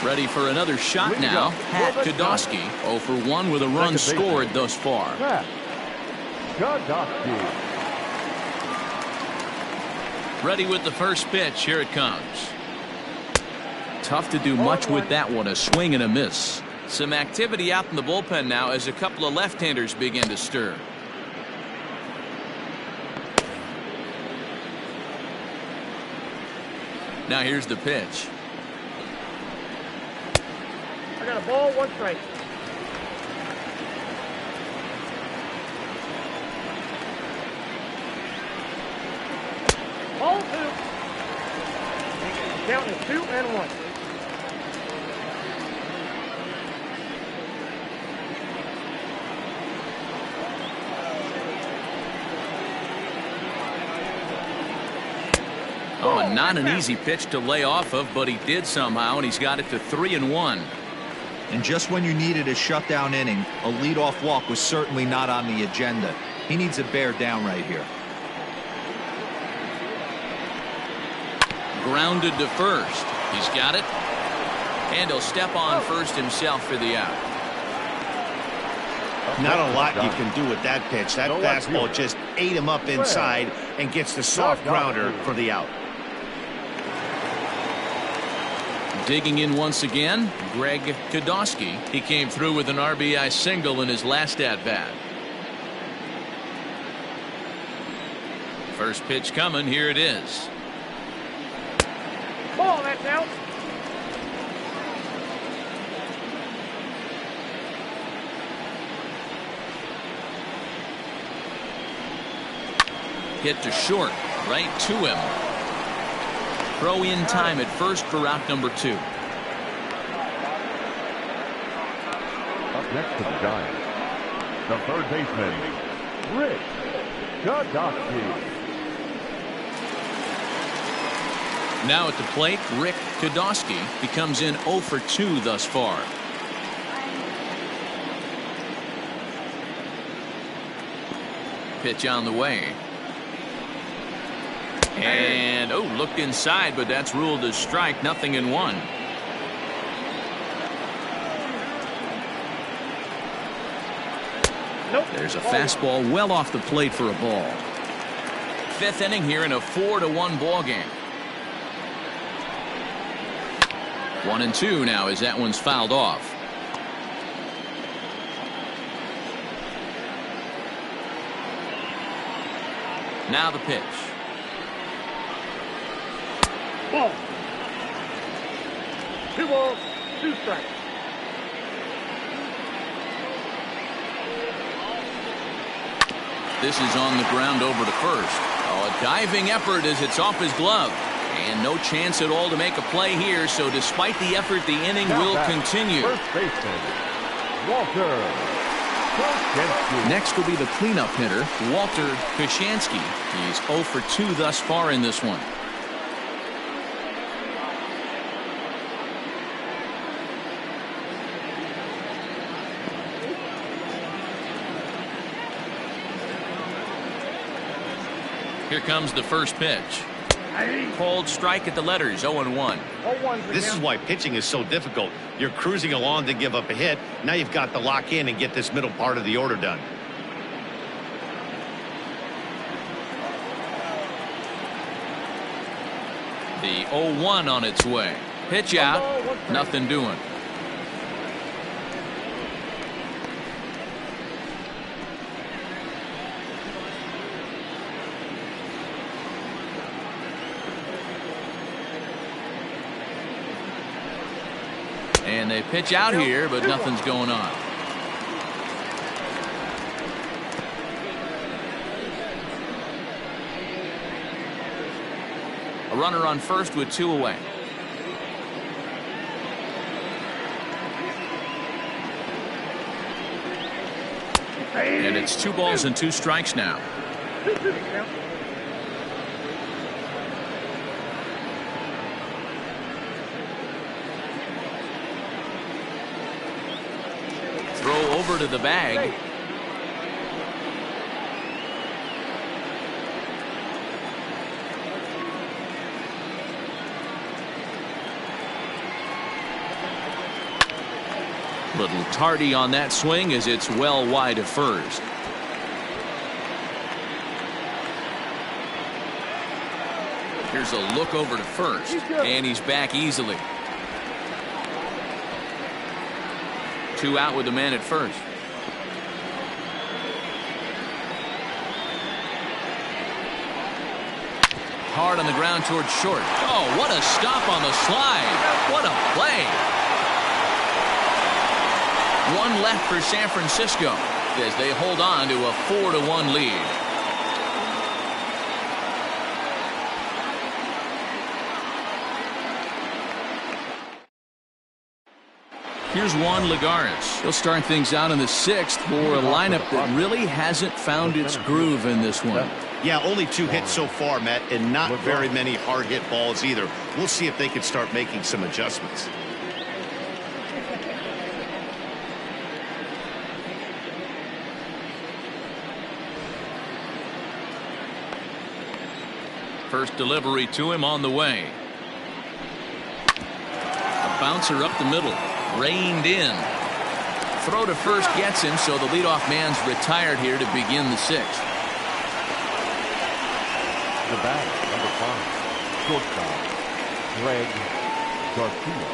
Ready for another shot now. Pat Kodosky 0 for 1 with a run scored thus far. Ready with the first pitch. Here it comes. Tough to do much with that one. A swing and a miss. Some activity out in the bullpen now as a couple of left-handers begin to stir. Now here's the pitch. I got a ball, 1 strike. Ball 2. Count is 2 and 1. Oh, not an easy pitch to lay off of, but he did somehow, and he's got it to 3 and 1. And just when you needed a shutdown inning, a leadoff walk was certainly not on the agenda. He needs to bear down right here. Grounded to first. He's got it. And he'll step on first himself for the out. Not a lot you can do with that pitch. That fastball just ate him up inside and gets the soft grounder for the out. Digging in once again, Greg Kodosky. He came through with an RBI single in his last at-bat. First pitch coming. Here it is. Ball, that's out. Hit to short, right to him. Throw in time at first for out number 2. Up next to the Giants, the third baseman, Rick Kodosky. Now at the plate, Rick Kodosky. He comes in 0 for 2 thus far. Pitch on the way. And, looked inside, but that's ruled as strike. 0-1. Nope. There's a fastball well off the plate for a ball. Fifth inning here in a 4-1 ball game. 1-2 now as that one's fouled off. Now the pitch. Ball. 2 balls, 2 strikes. This is on the ground over to first. Oh, a diving effort as it's off his glove. And no chance at all to make a play here, so despite the effort, the inning will continue. First baseman, Walter Koshansky. Next will be the cleanup hitter, Walter Koshansky. He's 0 for 2 thus far in this one. Here comes the first pitch. Called strike at the letters, 0-1. This is why pitching is so difficult. You're cruising along to give up a hit. Now you've got to lock in and get this middle part of the order done. The 0-1 on its way. Pitch out, nothing doing. And they pitch out here, but nothing's going on. A runner on first with 2 away. And it's 2 balls and 2 strikes now. Throw over to the bag. Little tardy on that swing as it's well wide of first. Here's a look over to first, and he's back easily. 2 out with the man at first. Hard on the ground towards short. Oh, what a stop on the slide. What a play. 1 left for San Francisco as they hold on to a 4-1 lead. Here's Juan Lagares. He'll start things out in the 6th for a lineup that really hasn't found its groove in this one. Yeah, only 2 hits so far, Matt, and not very many hard hit balls either. We'll see if they can start making some adjustments. First delivery to him on the way. A bouncer up the middle. Reined in. Throw to first gets him, so the leadoff man's retired here to begin the 6th. The bat, number 5, shortstop, Greg Garcia.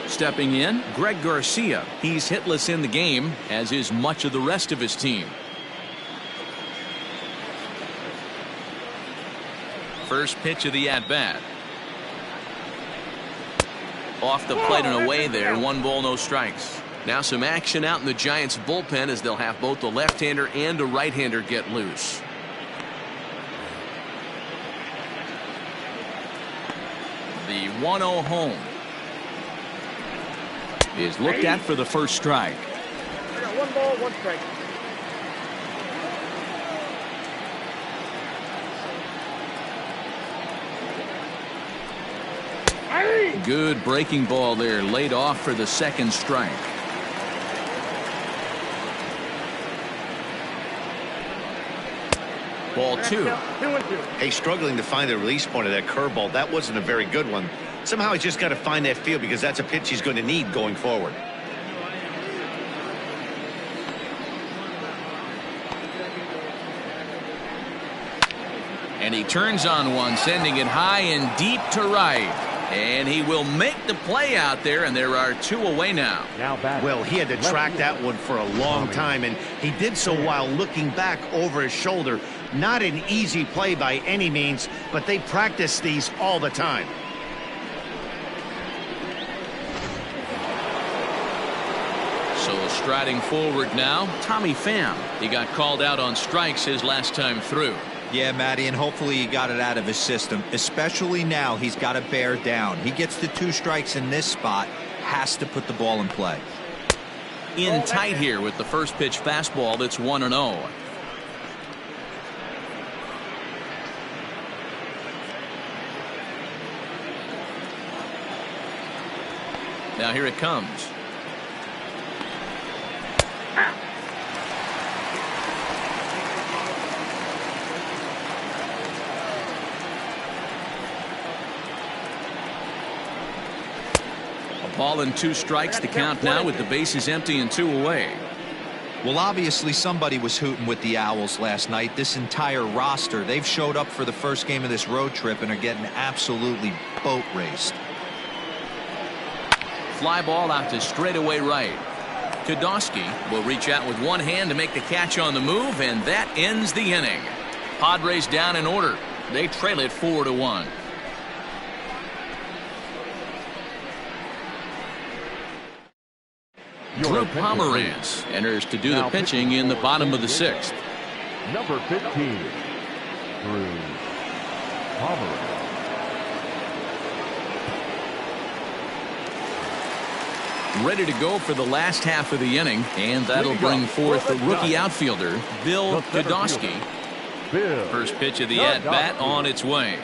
Stepping in, Greg Garcia. He's hitless in the game, as is much of the rest of his team. First pitch of the at-bat. Off the plate and away there. 1 ball, no strikes. Now some action out in the Giants bullpen as they'll have both the left-hander and a right-hander get loose. The 1-0 home is looked at for the first strike. 1 ball, 1 strike. Good breaking ball there, laid off for the 2nd strike. Ball 2. Hey, struggling to find the release point of that curveball. That wasn't a very good one. Somehow he's just got to find that feel because that's a pitch he's going to need going forward. And he turns on one, sending it high and deep to right. And he will make the play out there, and there are 2 away now. Well, he had to track that one for a long time, and he did so while looking back over his shoulder. Not an easy play by any means, but they practice these all the time. So striding forward now, Tommy Pham. He got called out on strikes his last time through. Yeah, Matty, and hopefully he got it out of his system, especially now. He's got to bear down. He gets the 2 strikes in this spot, has to put the ball in play. In tight here with the first pitch fastball that's 1-0. Now here it comes. Ball and 2 strikes to count now with the bases empty and 2 away. Well, obviously somebody was hooting with the Owls last night. This entire roster, they've showed up for the first game of this road trip and are getting absolutely boat raced. Fly ball out to straightaway right. Kodosky will reach out with one hand to make the catch on the move, and that ends the inning. Padres down in order. They trail it 4-1. Drew Pomeranz enters to do the pitching in the bottom of the 6th. Number 15, Drew Pomeranz. ready to go for the last half of the inning, and that'll bring forth the rookie outfielder, Bill Podolsky. First pitch of the at-bat on its way.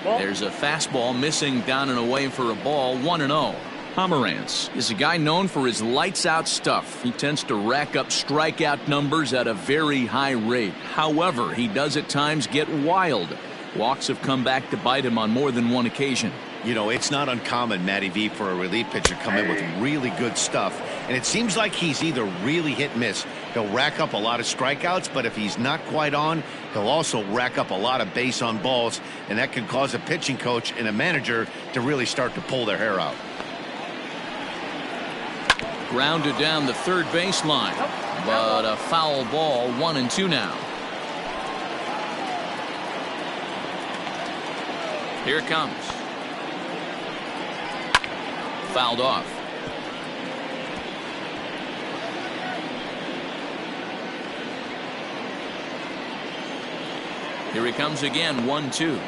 There's a fastball missing down and away for a ball, 1-0. Pomerantz is a guy known for his lights-out stuff. He tends to rack up strikeout numbers at a very high rate. However, he does at times get wild. Walks have come back to bite him on more than one occasion. You know, it's not uncommon, Matty V, for a relief pitcher to come in with really good stuff. And it seems like he's either really hit miss. He'll rack up a lot of strikeouts, but if he's not quite on, he'll also rack up a lot of base on balls. And that can cause a pitching coach and a manager to really start to pull their hair out. Grounded down the third baseline, but a foul ball, 1-2 now. Here it comes. Fouled off. Here he comes again, 1-2.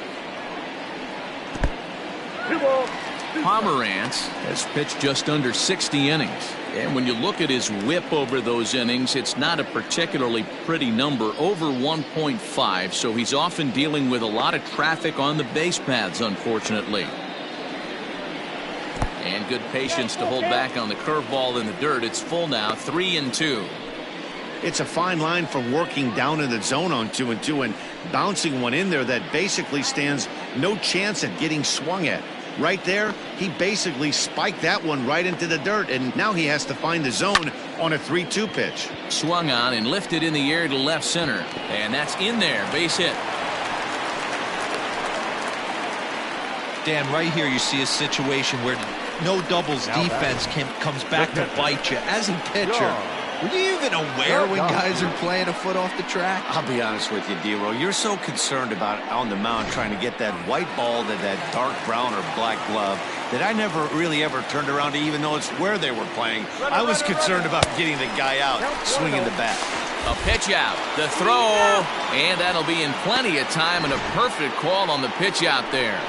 Pomerantz has pitched just under 60 innings. And when you look at his whip over those innings, it's not a particularly pretty number, over 1.5, so he's often dealing with a lot of traffic on the base paths, unfortunately. And good patience to hold back on the curveball in the dirt. It's full now, 3-2. It's a fine line from working down in the zone on 2-2 and bouncing one in there that basically stands no chance at getting swung at. Right there, he basically spiked that one right into the dirt, and now he has to find the zone on a 3-2 pitch. Swung on and lifted in the air to left center, and that's in there, base hit. Dan, right here you see a situation where no doubles defense comes back to bite you. As a pitcher, were you even aware when guys are playing a foot off the track? I'll be honest with you, D-Roll. You're so concerned about on the mound trying to get that white ball to that dark brown or black glove that I never really ever turned around to even notice where they were playing. I was concerned about getting the guy out, swinging the bat. A pitch out, the throw, and that'll be in plenty of time, and a perfect call on the pitch out there.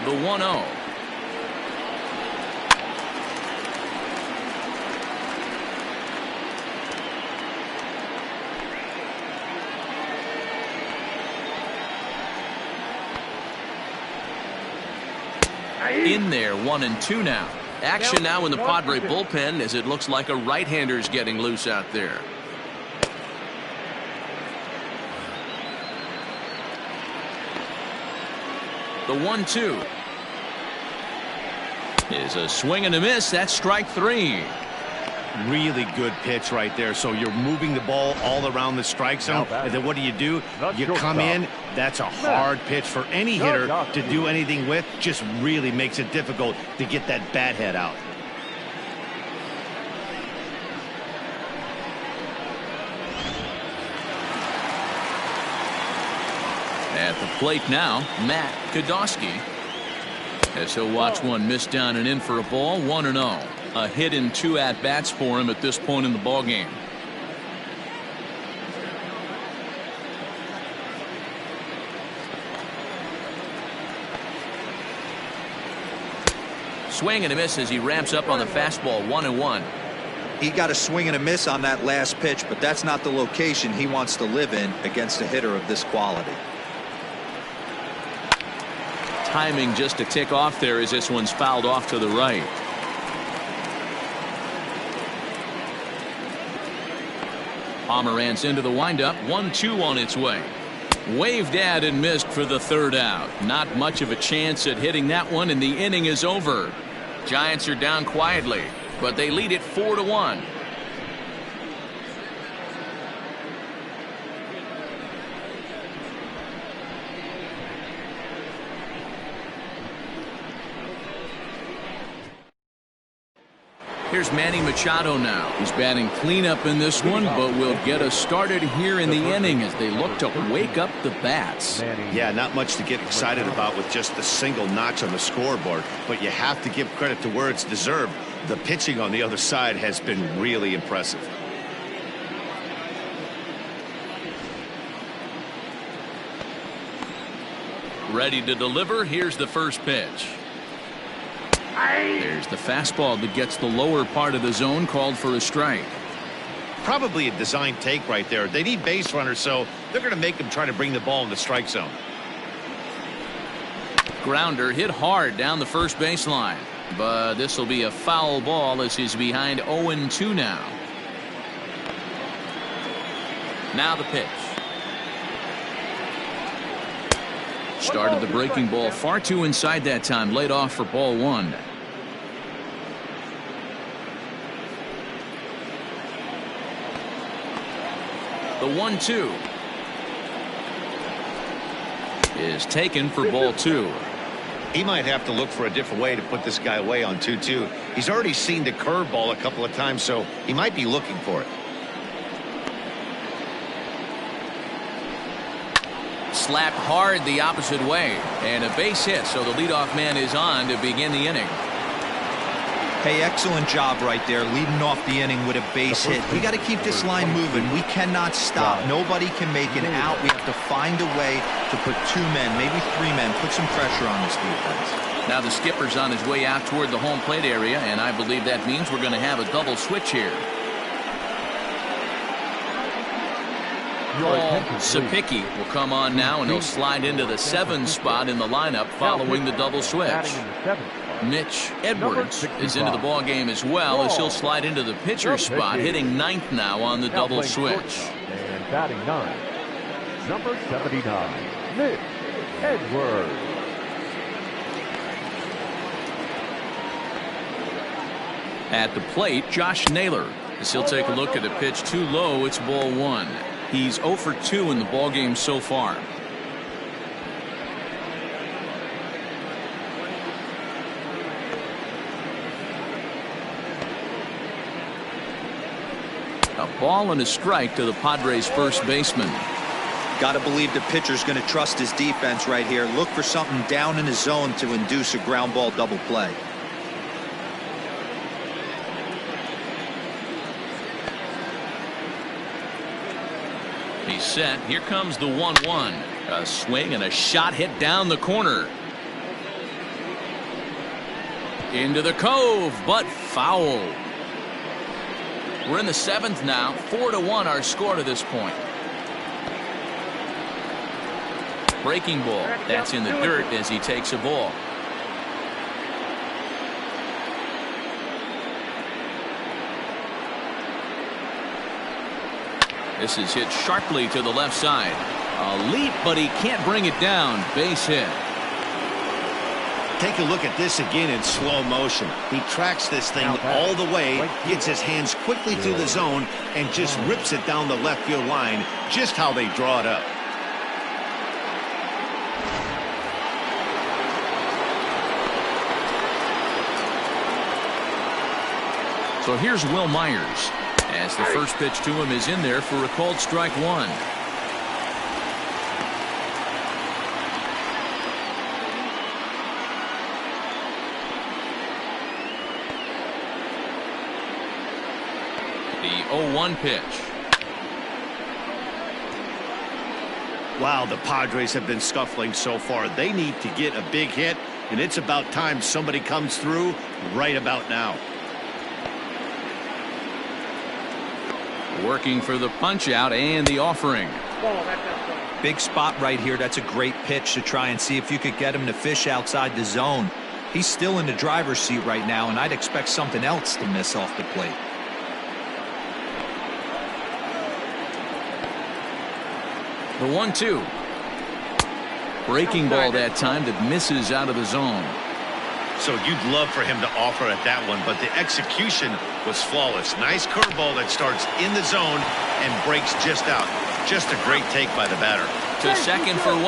The 1-0. In there, 1-2 now. Action now in the Padre bullpen as it looks like a right-hander's getting loose out there. The 1-2 is a swing and a miss. That's strike three. Really good pitch right there. So you're moving the ball all around the strike zone, and then what do? You come in. That's a hard pitch for any hitter to do anything with. Just really makes it difficult to get that bat head out. At the plate now, Matt Podolsky, as he'll watch one miss down and in for a ball, 1-0. A hit in 2 at-bats for him at this point in the ballgame. Swing and a miss as he ramps up on the fastball, 1-1. He got a swing and a miss on that last pitch, but that's not the location he wants to live in against a hitter of this quality. Timing just a tick off there as this one's fouled off to the right. Pomerantz into the windup, 1-2 on its way. Waved at and missed for the third out. Not much of a chance at hitting that one, and the inning is over. Giants are down quietly, but they lead it 4-1. Here's Manny Machado now. He's batting cleanup in this one, but will get us started here in the inning as they look to wake up the bats. Yeah, not much to get excited about with just a single notch on the scoreboard, but you have to give credit to where it's deserved. The pitching on the other side has been really impressive. Ready to deliver. Here's the first pitch. There's the fastball that gets the lower part of the zone, called for a strike. Probably a design take right there. They need base runners, so they're going to make them try to bring the ball in the strike zone. Grounder hit hard down the first baseline, but this will be a foul ball as he's behind 0-2 now. Now the pitch. Started the breaking ball far too inside that time, laid off for ball one. The 1-2 is taken for ball two. He might have to look for a different way to put this guy away on 2-2. He's already seen the curveball a couple of times, so he might be looking for it. Slapped hard the opposite way, and a base hit, so the leadoff man is on to begin the inning. Hey, excellent job right there, leading off the inning with a base hit. We got to keep this line moving. We cannot stop. Nobody can make an out. We have to find a way to put 2 men, maybe 3 men, put some pressure on this defense. Now the skipper's on his way out toward the home plate area, and I believe that means we're going to have a double switch here. Sapicki will come on now, and he'll slide into the 7 spot in the lineup following the double switch. Mitch Edwards is into the ball game as well, as he'll slide into the pitcher spot, hitting 9th now on the double switch. And batting 9, number 79, Mitch Edwards. At the plate, Josh Naylor, as he'll take a look at a pitch too low. It's ball 1. He's 0 for 2 in the ball game so far. A ball and a strike to the Padres' first baseman. Got to believe the pitcher's going to trust his defense right here. Look for something down in his zone to induce a ground ball double play. He's set. Here comes the 1-1. A swing and a shot hit down the corner. Into the cove, but foul. We're in the 7th now. 4-1 our score to this point. Breaking ball. That's in the dirt as he takes a ball. This is hit sharply to the left side. A leap, but he can't bring it down. Base hit. Take a look at this again in slow motion. He tracks this thing all the way, gets his hands quickly through the zone, and just rips it down the left field line, just how they draw it up. So here's Will Myers, as the first pitch to him is in there for a called strike 1. The 0-1 pitch. Wow, the Padres have been scuffling so far. They need to get a big hit, and it's about time somebody comes through right about now. Working for the punch out and the offering. Big spot right here. That's a great pitch to try and see if you could get him to fish outside the zone. He's still in the driver's seat right now, and I'd expect something else to miss off the plate. The 1-2. Breaking ball that time that misses out of the zone. So you'd love for him to offer at that one, but the execution was flawless. Nice curveball that starts in the zone and breaks just out. Just a great take by the batter. To second for 1.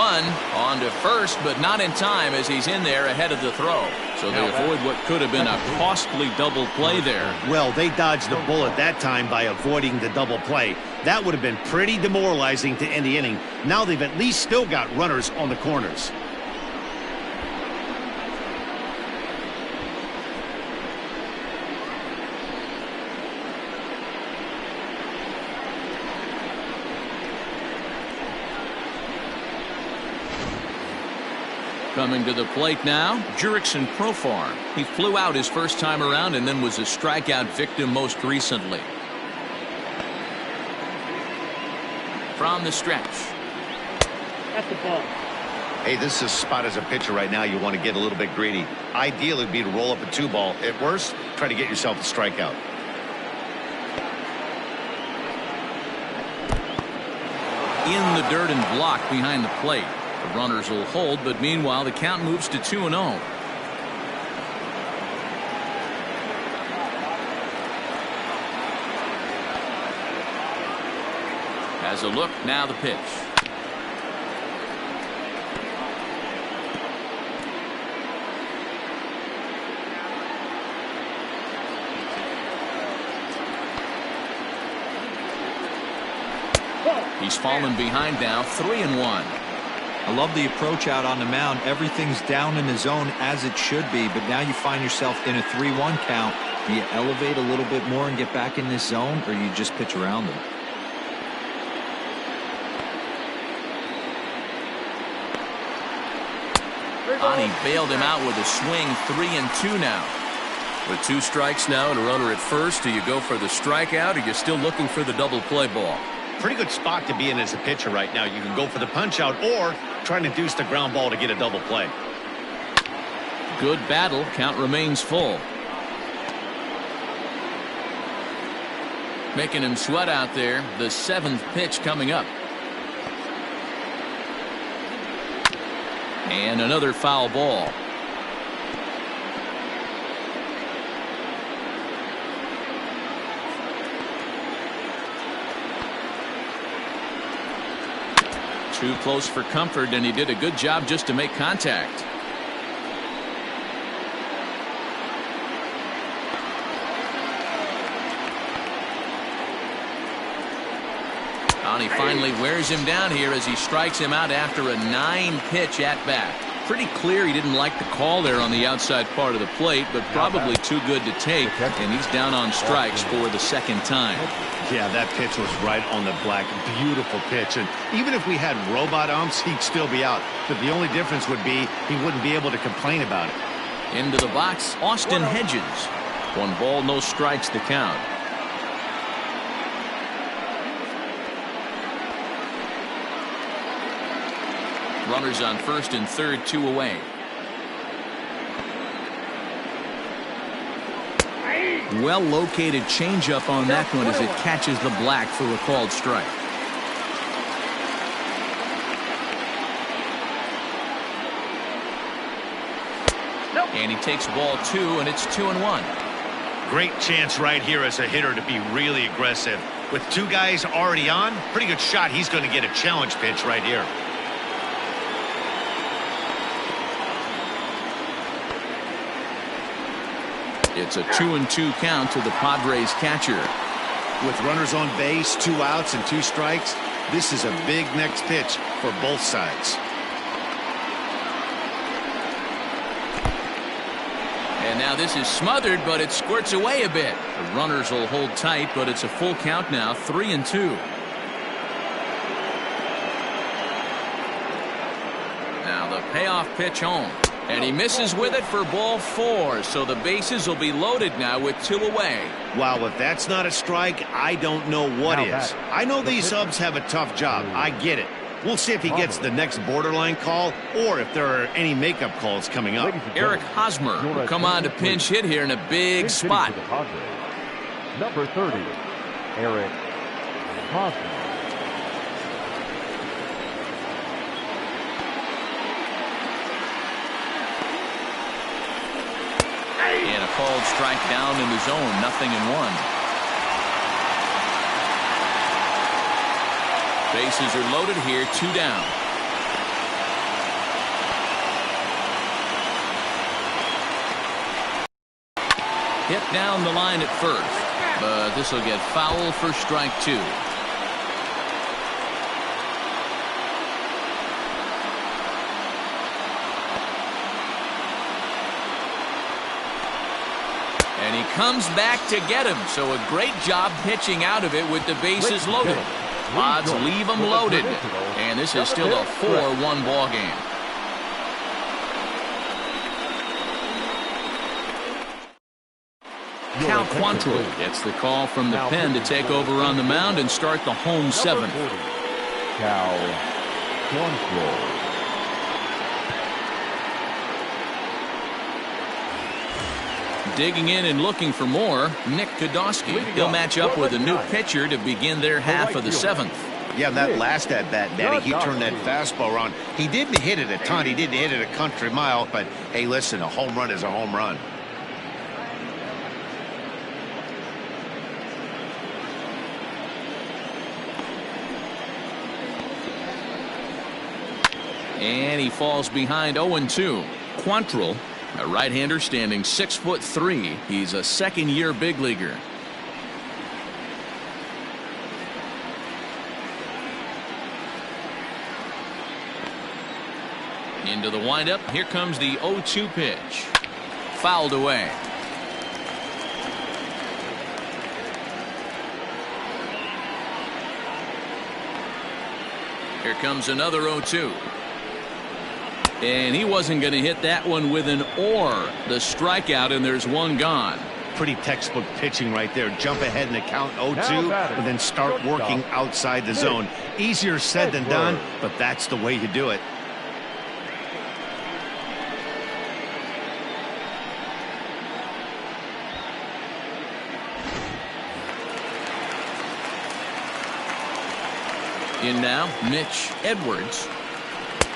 On to first, but not in time as he's in there ahead of the throw. So they avoid what could have been a costly double play there. Well, they dodged the bullet that time by avoiding the double play. That would have been pretty demoralizing to end the inning. Now they've at least still got runners on the corners. Coming to the plate now, Jurickson Profar. He flew out his first time around and then was a strikeout victim most recently. From the stretch. That's the ball. Hey, this is a spot as a pitcher right now you want to get a little bit greedy. Ideally, would be to roll up a 2-ball. At worst, try to get yourself a strikeout. In the dirt and blocked behind the plate. The runners will hold, but meanwhile the count moves to 2-0. Has a look, now the pitch. He's fallen behind now, 3-1. I love the approach out on the mound. Everything's down in the zone as it should be, but now you find yourself in a 3-1 count. Do you elevate a little bit more and get back in this zone, or you just pitch around them? Ani bailed him out with a swing, 3-2 now. With 2 strikes now and a runner at first, do you go for the strikeout, or you're still looking for the double play ball? Pretty good spot to be in as a pitcher right now. You can go for the punch out or try and induce the ground ball to get a double play. Good battle. Count remains full. Making him sweat out there. The 7th pitch coming up. And another foul ball. Too close for comfort, and he did a good job just to make contact. Ani finally wears him down here as he strikes him out after a 9-pitch at-bat. Pretty clear he didn't like the call there on the outside part of the plate, but probably too good to take, and he's down on strikes for the 2nd time. Yeah, that pitch was right on the black. Beautiful pitch. And even if we had robot umps, he'd still be out. But the only difference would be he wouldn't be able to complain about it. Into the box, Austin Hedges. 1 ball, no strikes to count. Runners on first and third, 2 away. Well-located changeup on that one as it catches the black for a called strike. And he takes ball 2, and it's 2-1. Great chance right here as a hitter to be really aggressive. With 2 guys already on, pretty good shot. He's going to get a challenge pitch right here. It's a 2-2 count to the Padres catcher. With runners on base, 2 outs and 2 strikes, this is a big next pitch for both sides. And now this is smothered, but it squirts away a bit. The runners will hold tight, but it's a full count now, 3-2. Now the payoff pitch home. And he misses with it for ball 4, so the bases will be loaded now with 2 away. Wow, if that's not a strike, I don't know what is. I know these subs have a tough job. I get it. We'll see if he gets the next borderline call or if there are any makeup calls coming up. Eric Hosmer will come on to pinch hit here in a big spot. Number 30, Eric Hosmer. And a called strike down in the zone, 0-1. Bases are loaded here, 2 down. Hit down the line at first, but this will get foul for strike 2. And he comes back to get him, so a great job pitching out of it with the bases loaded. Odds leave them loaded, and this is still a 4-1 ball game. Cal Quantrill gets the call from the pen to take over on the mound and start the home seventh. Cal Quantrill. Digging in and looking for more, Nick Kodosky. He'll match up with a new pitcher to begin their half of the seventh. Yeah, that last at-bat, Daddy, he turned that fastball around. He didn't hit it a ton. He didn't hit it a country mile. But, hey, listen, a home run is a home run. And he falls behind 0-2. Quantrill, a right-hander standing 6'3". He's a second-year big leaguer. Into the windup. Here comes the 0-2 pitch. Fouled away. Here comes another 0-2. And he wasn't going to hit that one with an or. The strikeout, and there's one gone. Pretty textbook pitching right there. Jump ahead in the count 0-2 and then start working outside the zone. Easier said than done, but that's the way you do it. In now, Mitch Edwards.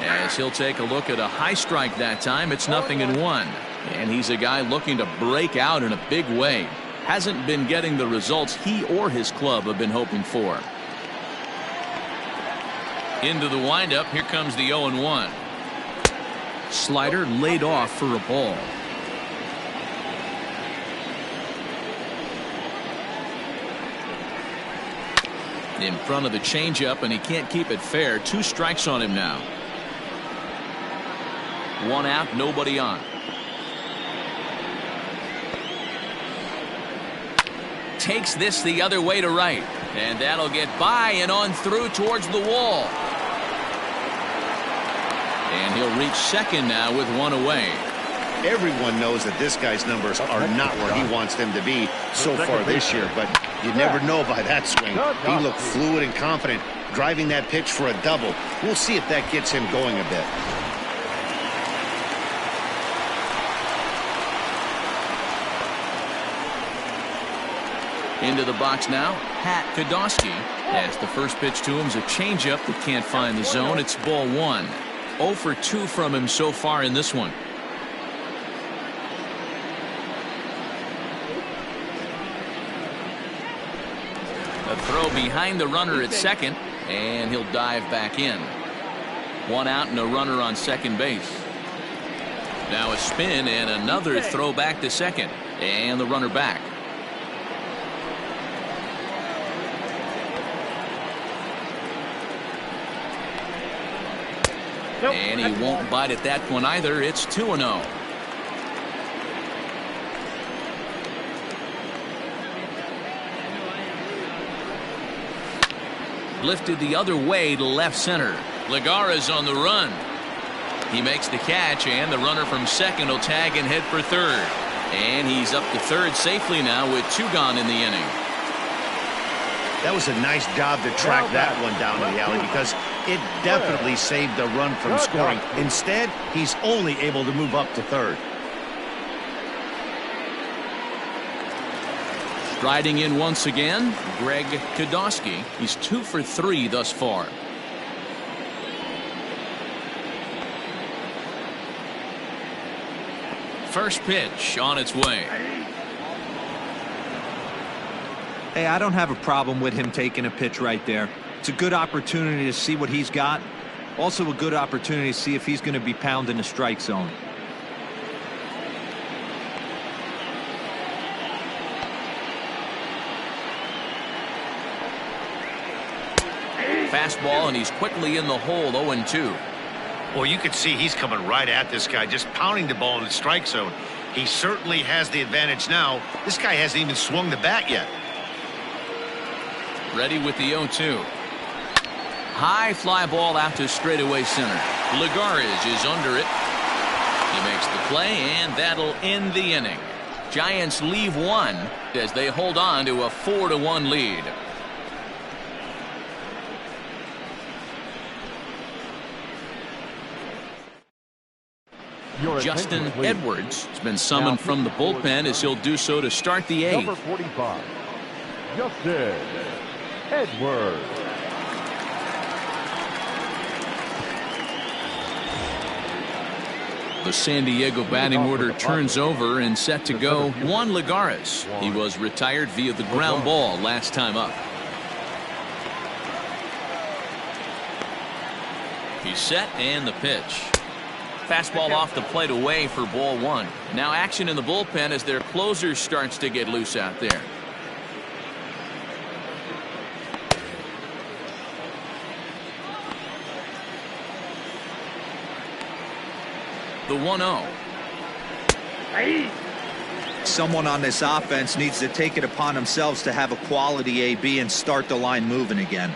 As he'll take a look at a high strike that time. It's 0-1. And he's a guy looking to break out in a big way. Hasn't been getting the results he or his club have been hoping for. Into the windup. Here comes the 0-1. Slider laid off for a ball. In front of the changeup, and he can't keep it fair. 2 strikes on him now. 1 out, nobody on. Takes this the other way to right. And that'll get by and on through towards the wall. And he'll reach second now with 1 away. Everyone knows that this guy's numbers are not where he wants them to be so far this year, but you never know by that swing. He looked fluid and confident, driving that pitch for a double. We'll see if that gets him going a bit. Into the box now, Pat Kodosky. As the first pitch to him is a changeup that can't find the zone. It's ball 1. 0 for 2 from him so far in this one. A throw behind the runner at second, and he'll dive back in. 1 out and a runner on second base. Now a spin and another throw back to second, and the runner back. And he won't bite at that one either. It's 2-0. Lifted the other way to left center. Legara's on the run. He makes the catch, and the runner from second will tag and head for third. And he's up to third safely now with 2 gone in the inning. That was a nice job to track that one down to the alley because it definitely saved the run from scoring. Instead, he's only able to move up to third. Striding in once again, Greg Kodosky. He's 2 for 3 thus far. First pitch on its way. Hey, I don't have a problem with him taking a pitch right there. It's a good opportunity to see what he's got. Also a good opportunity to see if he's going to be pounding the strike zone. Fastball, and he's quickly in the hole. 0-2. Well, you can see he's coming right at this guy, just pounding the ball in the strike zone. He certainly has the advantage now. This guy hasn't even swung the bat yet. Ready with the 0-2. High fly ball out to straightaway center. Legariz is under it. He makes the play, and that'll end the inning. Giants leave one as they hold on to a 4-1 lead. Justin Edwards has been summoned from the bullpen as he'll do so to start the 8th. Number 45, Justin Edwards. The San Diego batting order turns over and set to go Juan Lagares. He was retired via the ground ball last time up. He's set and the pitch. Fastball off the plate away for ball 1. Now action in the bullpen as their closer starts to get loose out there. The 1-0. Someone on this offense needs to take it upon themselves to have a quality AB and start the line moving again.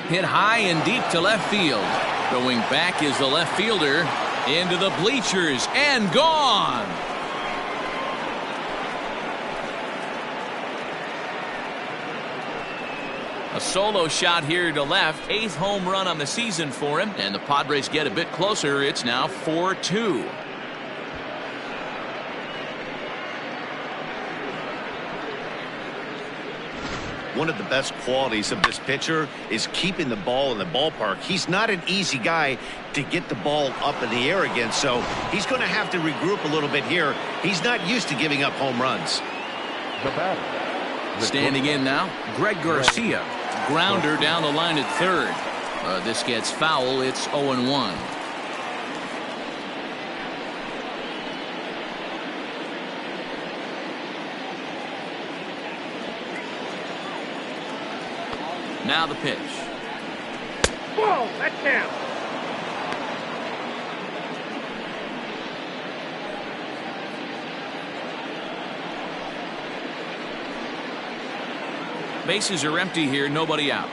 Hit high and deep to left field. Going back is the left fielder into the bleachers and gone. A solo shot here to left. 8th home run on the season for him. And the Padres get a bit closer. It's now 4-2. One of the best qualities of this pitcher is keeping the ball in the ballpark. He's not an easy guy to get the ball up in the air again, so he's going to have to regroup a little bit here. He's not used to giving up home runs. Standing in now, Greg Garcia. Grounder down the line at third. This gets foul. It's 0-1. Now the pitch. Whoa, that's down. Bases are empty here, nobody out.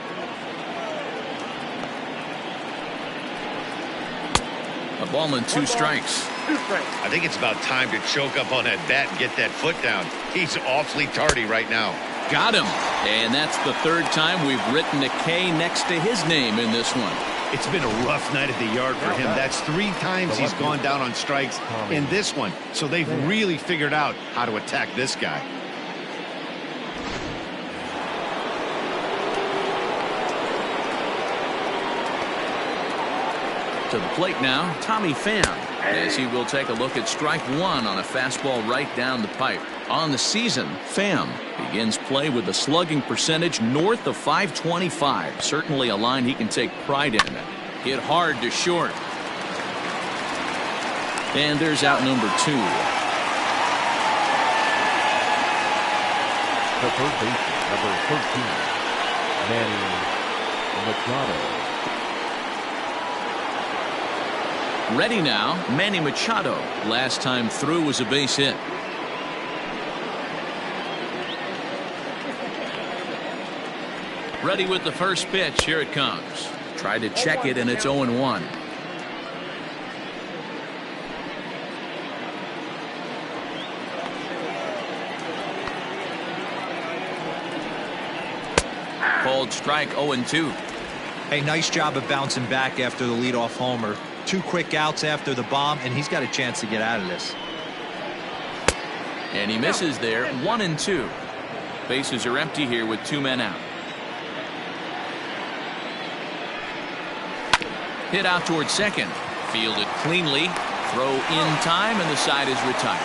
A ball and 2 strikes. I think it's about time to choke up on that bat and get that foot down. He's awfully tardy right now. Got him. And that's the 3rd time we've written a K next to his name in this one. It's been a rough night at the yard for him. That's 3 times he's gone down on strikes in this one. So they've really figured out how to attack this guy. To the plate now, Tommy Pham, as he will take a look at strike 1 on a fastball right down the pipe. On the season, Pham begins play with a slugging percentage north of .525. Certainly a line he can take pride in. Hit hard to short. And there's out number 2. The third baseman, number 13, Manny Machado. Ready now, Manny Machado. Last time through was a base hit. Ready with the first pitch. Here it comes. Try to check it, and it's 0-1. Called strike, 0-2. Hey, nice job of bouncing back after the leadoff homer. 2 quick outs after the bomb, and he's got a chance to get out of this. And he misses there. 1-2. Bases are empty here with 2 men out. Hit out towards second. Fielded cleanly. Throw in time, and the side is retired.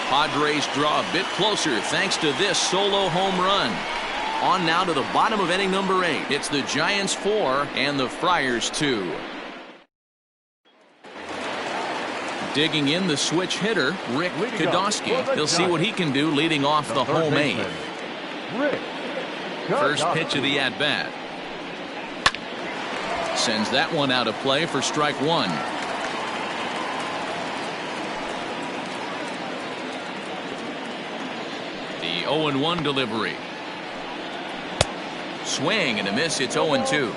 Padres draw a bit closer thanks to this solo home run. On now to the bottom of inning number 8. It's the Giants 4 and the Friars 2. Digging in the switch hitter, Rick Kodosky. He'll see what he can do leading off the home 8. First pitch of the at-bat. Sends that one out of play for strike 1. The 0-1 delivery. Swing and a miss. It's 0-2.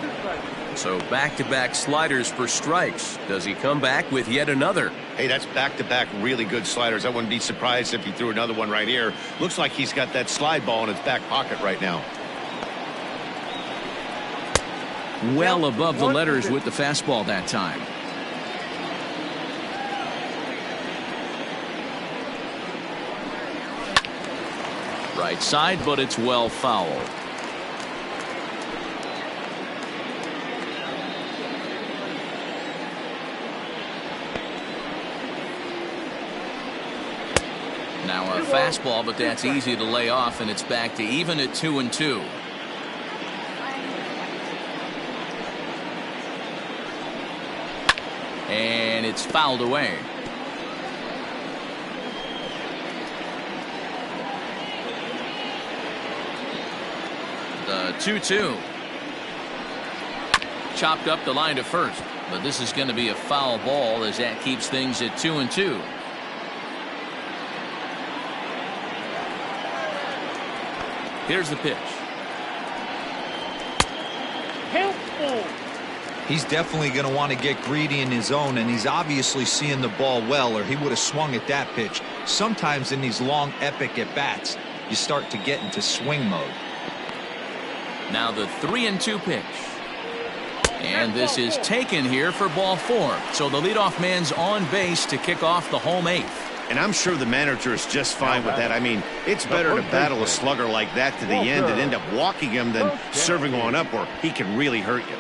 So back-to-back sliders for strikes. Does he come back with yet another? Hey, that's back-to-back really good sliders. I wouldn't be surprised if he threw another one right here. Looks like he's got that slide ball in his back pocket right now. Well above the letters with the fastball that time. Right side, but it's well fouled. Now a fastball, but that's easy to lay off, and it's back to even at 2-2. And it's fouled away. The 2-2. Chopped up the line to first, but this is going to be a foul ball as that keeps things at 2-2. Here's the pitch. He's definitely going to want to get greedy in his zone, and he's obviously seeing the ball well, or he would have swung at that pitch. Sometimes in these long, epic at-bats, you start to get into swing mode. Now the 3-2 pitch. And this is taken here for ball 4. So the leadoff man's on base to kick off the home 8th. And I'm sure the manager is just fine with that. I mean, it's better to battle a slugger like that to the end and end up walking him than serving one up where he can really hurt you.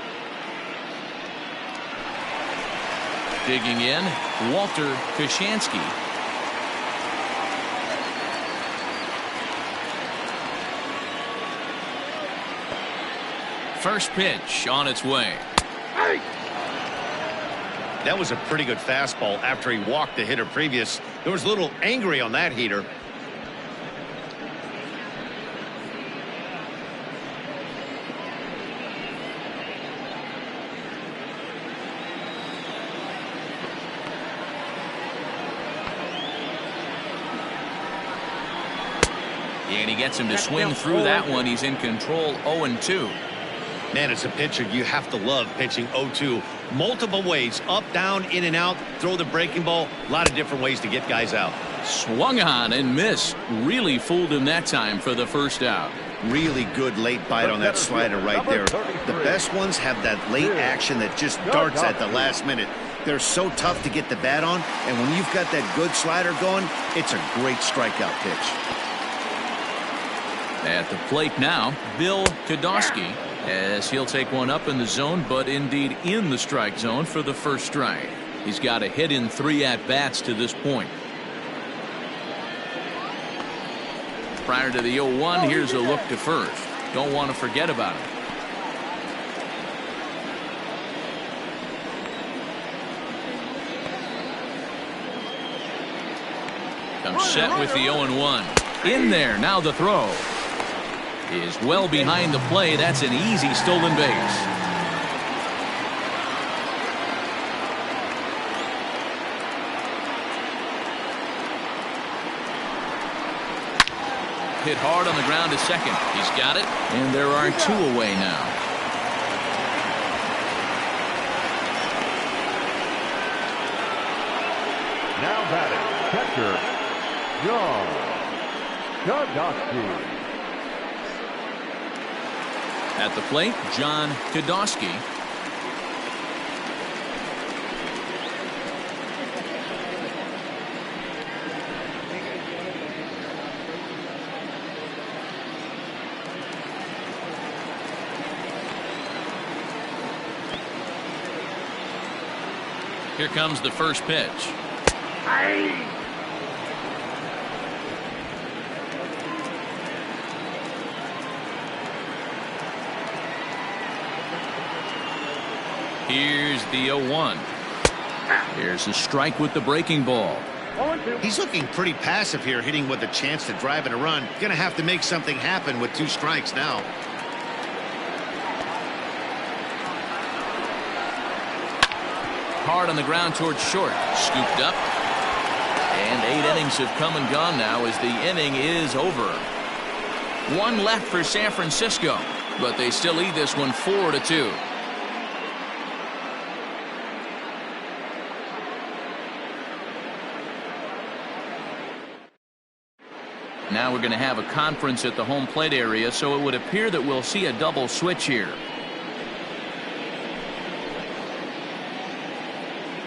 Digging in, Walter Kashansky. First pitch on its way. That was a pretty good fastball after he walked the hitter previous. There was a little angry on that heater. And he gets him to swing through that one. He's in control. 0-2. Man, as a pitcher, you have to love pitching 0-2. Multiple ways, up, down, in and out, throw the breaking ball. A lot of different ways to get guys out. Swung on and missed. Really fooled him that time for the first out. Really good late bite on that slider right there. The best ones have that late action that just darts at the last minute. They're so tough to get the bat on, and when you've got that good slider going, it's a great strikeout pitch. At the plate now, Bill Kodosky, as he'll take one up in the zone, but indeed in the strike zone for the first strike. He's got a hit in 3 at-bats to this point. Prior to the 0-1, here's a look to first. Don't want to forget about it. Comes set with the 0-1. In there, now the throw is well behind the play. That's an easy stolen base. Hit hard on the ground to second. He's got it, and there are 2 away now. Now batting, catcher, John Kodosky. At the plate, John Kodosky. Here comes the first pitch. Here's the 0-1. Here's a strike with the breaking ball. He's looking pretty passive here, hitting with a chance to drive and a run. Gonna have to make something happen with 2 strikes now. Hard on the ground towards short. Scooped up. And 8 innings have come and gone now as the inning is over. 1 left for San Francisco. but they still lead this one 4-2. Now we're going to have a conference at the home plate area, so it would appear that we'll see a double switch here.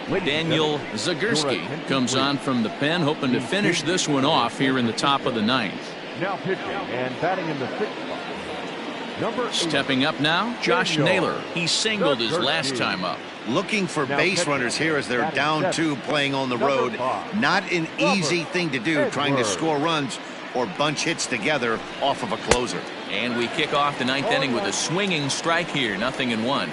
Daniel Zagorski comes on from the pen, hoping to finish this one off here in the top of the ninth. Now pitching and batting in the sixth spot. Number 8. Stepping up now, Josh Naylor. He singled his last time up. Looking for base runners here as they're down 2 playing on the road. Not an easy thing to do, trying to score runs or bunch hits together off of a closer. And we kick off the ninth inning with a swinging strike here, 0-1.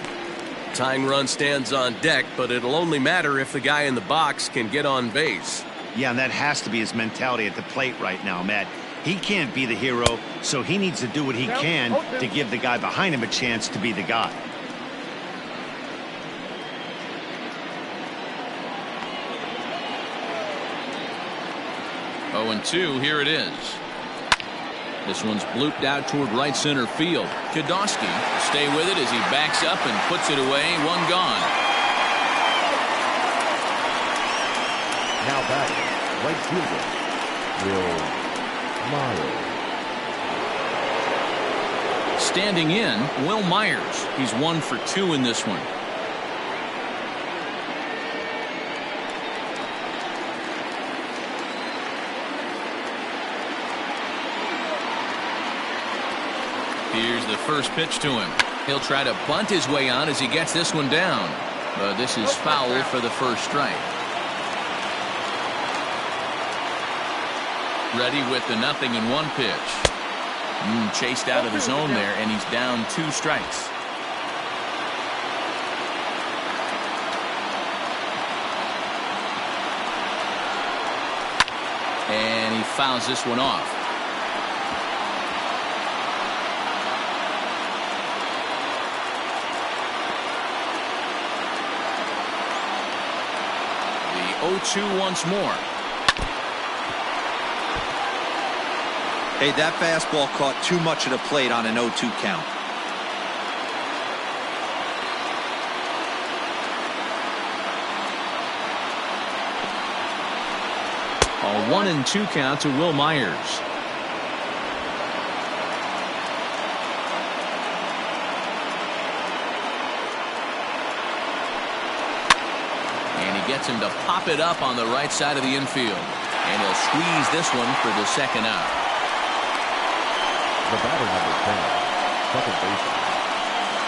Tying run stands on deck, but it'll only matter if the guy in the box can get on base. Yeah, and that has to be his mentality at the plate right now, Matt. He can't be the hero, so he needs to do what he can to give the guy behind him a chance to be the guy. Oh, and 2, here it is. This one's blooped out toward right center field. Kodowski will stay with it as he backs up and puts it away. One gone. Now batting, right fielder, Will Myers. Standing in, Will Myers. He's 1 for 2 in this one. Here's the first pitch to him. He'll try to bunt his way on as he gets this one down. But this is foul for the first strike. Ready with the 0-1 pitch. Chased out of the zone there, and he's down 2 strikes. And he fouls this one off. The 0-2 once more. Hey, that fastball caught too much of the plate on an 0-2 count. A 1-2 count to Will Myers. And he gets him to pop it up on the right side of the infield. And he'll squeeze this one for the second out. The batter number 10, second baseman,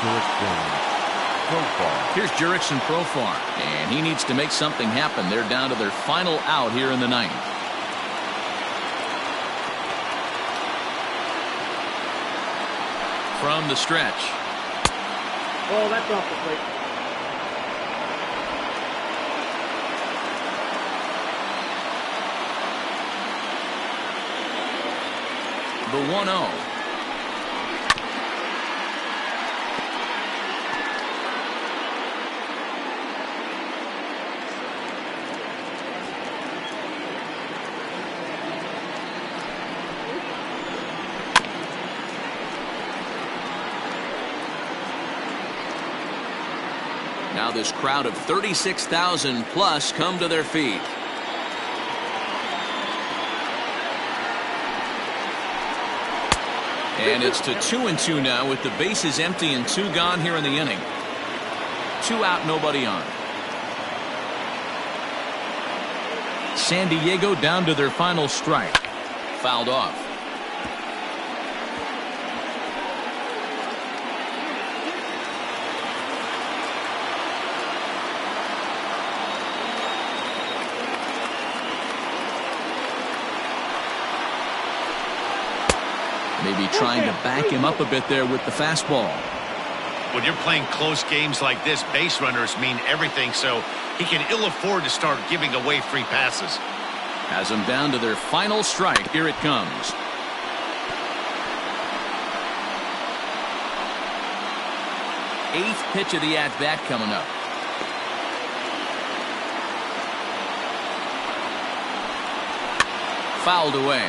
Jurickson Profar. Here's Jurickson Profar, and he needs to make something happen. They're down to their final out here in the ninth. From the stretch. Oh, that's off the plate. The 1-0. Now this crowd of 36,000 plus come to their feet. And it's to 2-2 now with the bases empty and 2 gone here in the inning. 2 out, nobody on. San Diego down to their final strike. Fouled off. Maybe trying to back him up a bit there with the fastball. When you're playing close games like this, base runners mean everything, so he can ill afford to start giving away free passes. Has them down to their final strike. Here it comes. Eighth pitch of the at-bat coming up. Fouled away.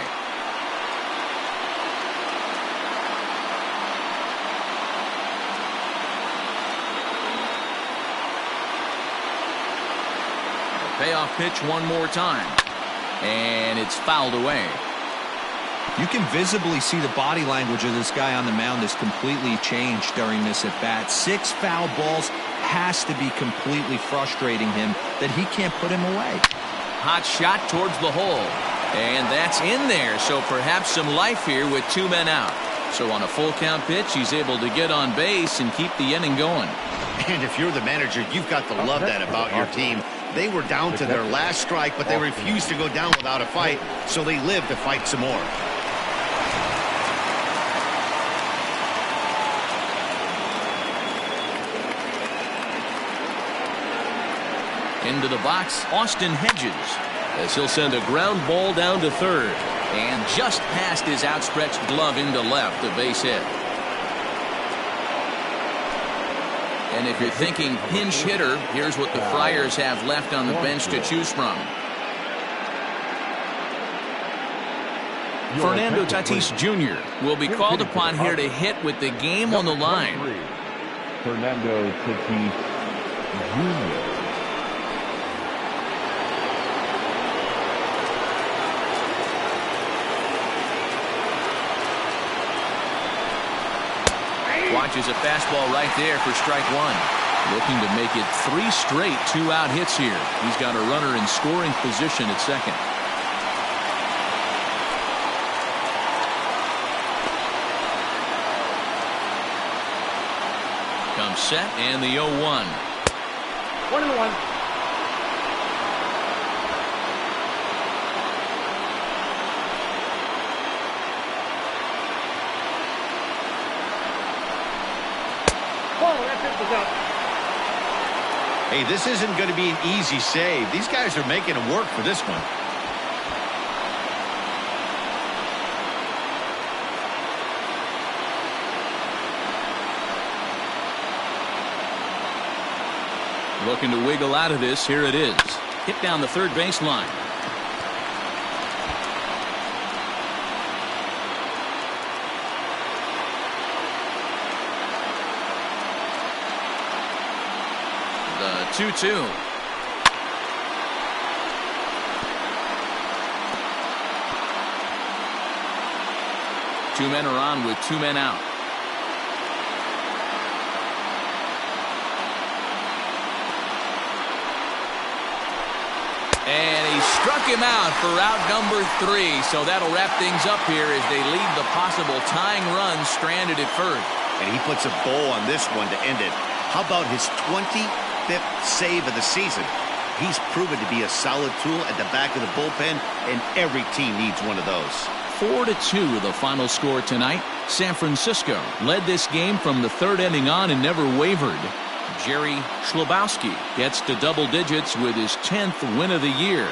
leadoff pitch one more time. And it's fouled away. You can visibly see the body language of this guy on the mound is completely changed during this at bat. 6 foul balls has to be completely frustrating him that he can't put him away. Hot shot towards the hole. And that's in there, so perhaps some life here with 2 men out. So on a full count pitch, he's able to get on base and keep the inning going. And if you're the manager, you've got to love that about your team. They were down to their last strike, but they refused to go down without a fight, so they lived to fight some more. Into the box, Austin Hedges, as he'll send a ground ball down to third. And just past his outstretched glove into left, a base hit. And if you're thinking pinch hitter, here's what the Friars have left on the bench to choose from. Fernando Tatis Jr. will be called upon here to hit with the game on the line. Fernando Tatis Jr. Watches a fastball right there for strike one. Looking to make it 3 straight 2-out hits here. He's got a runner in scoring position at second. Comes set and the 0-1. 1-1. Hey, this isn't going to be an easy save. These guys are making him work for this one. Looking to wiggle out of this. Here it is. Hit down the third baseline. The 2-2. Two men are on with 2 men out. And he struck him out for out number 3. So that'll wrap things up here as they leave the possible tying run stranded at first. And he puts a bow on this one to end it. How about his 25th save of the season? He's proven to be a solid tool at the back of the bullpen, and every team needs one of those. 4-2 the final score tonight. San Francisco led this game from the 3rd inning on and never wavered. Jerry Schlabowski gets to double digits with his 10th win of the year.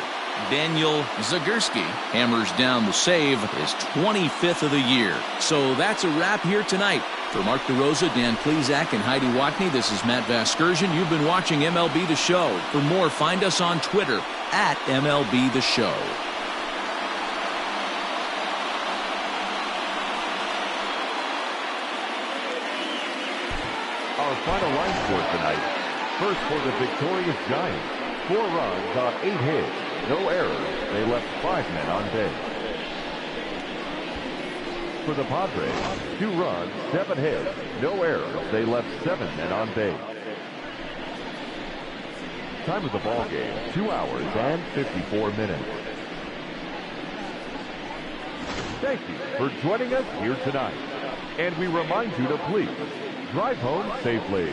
Daniel Zagorski hammers down the save, his 25th of the year. So that's a wrap here tonight. For Mark DeRosa, Dan Plesac, and Heidi Watney, this is Matt Vasgersian. You've been watching MLB The Show. For more, find us on Twitter at MLB The Show. Our final line score tonight. First for the victorious Giants. 4 runs on 8 hits. No errors. They left 5 men on base. For the Padres, 2 runs, 7 hits. No errors. They left 7 men on base. Time of the ball game, 2 hours and 54 minutes. Thank you for joining us here tonight. And we remind you to please drive home safely.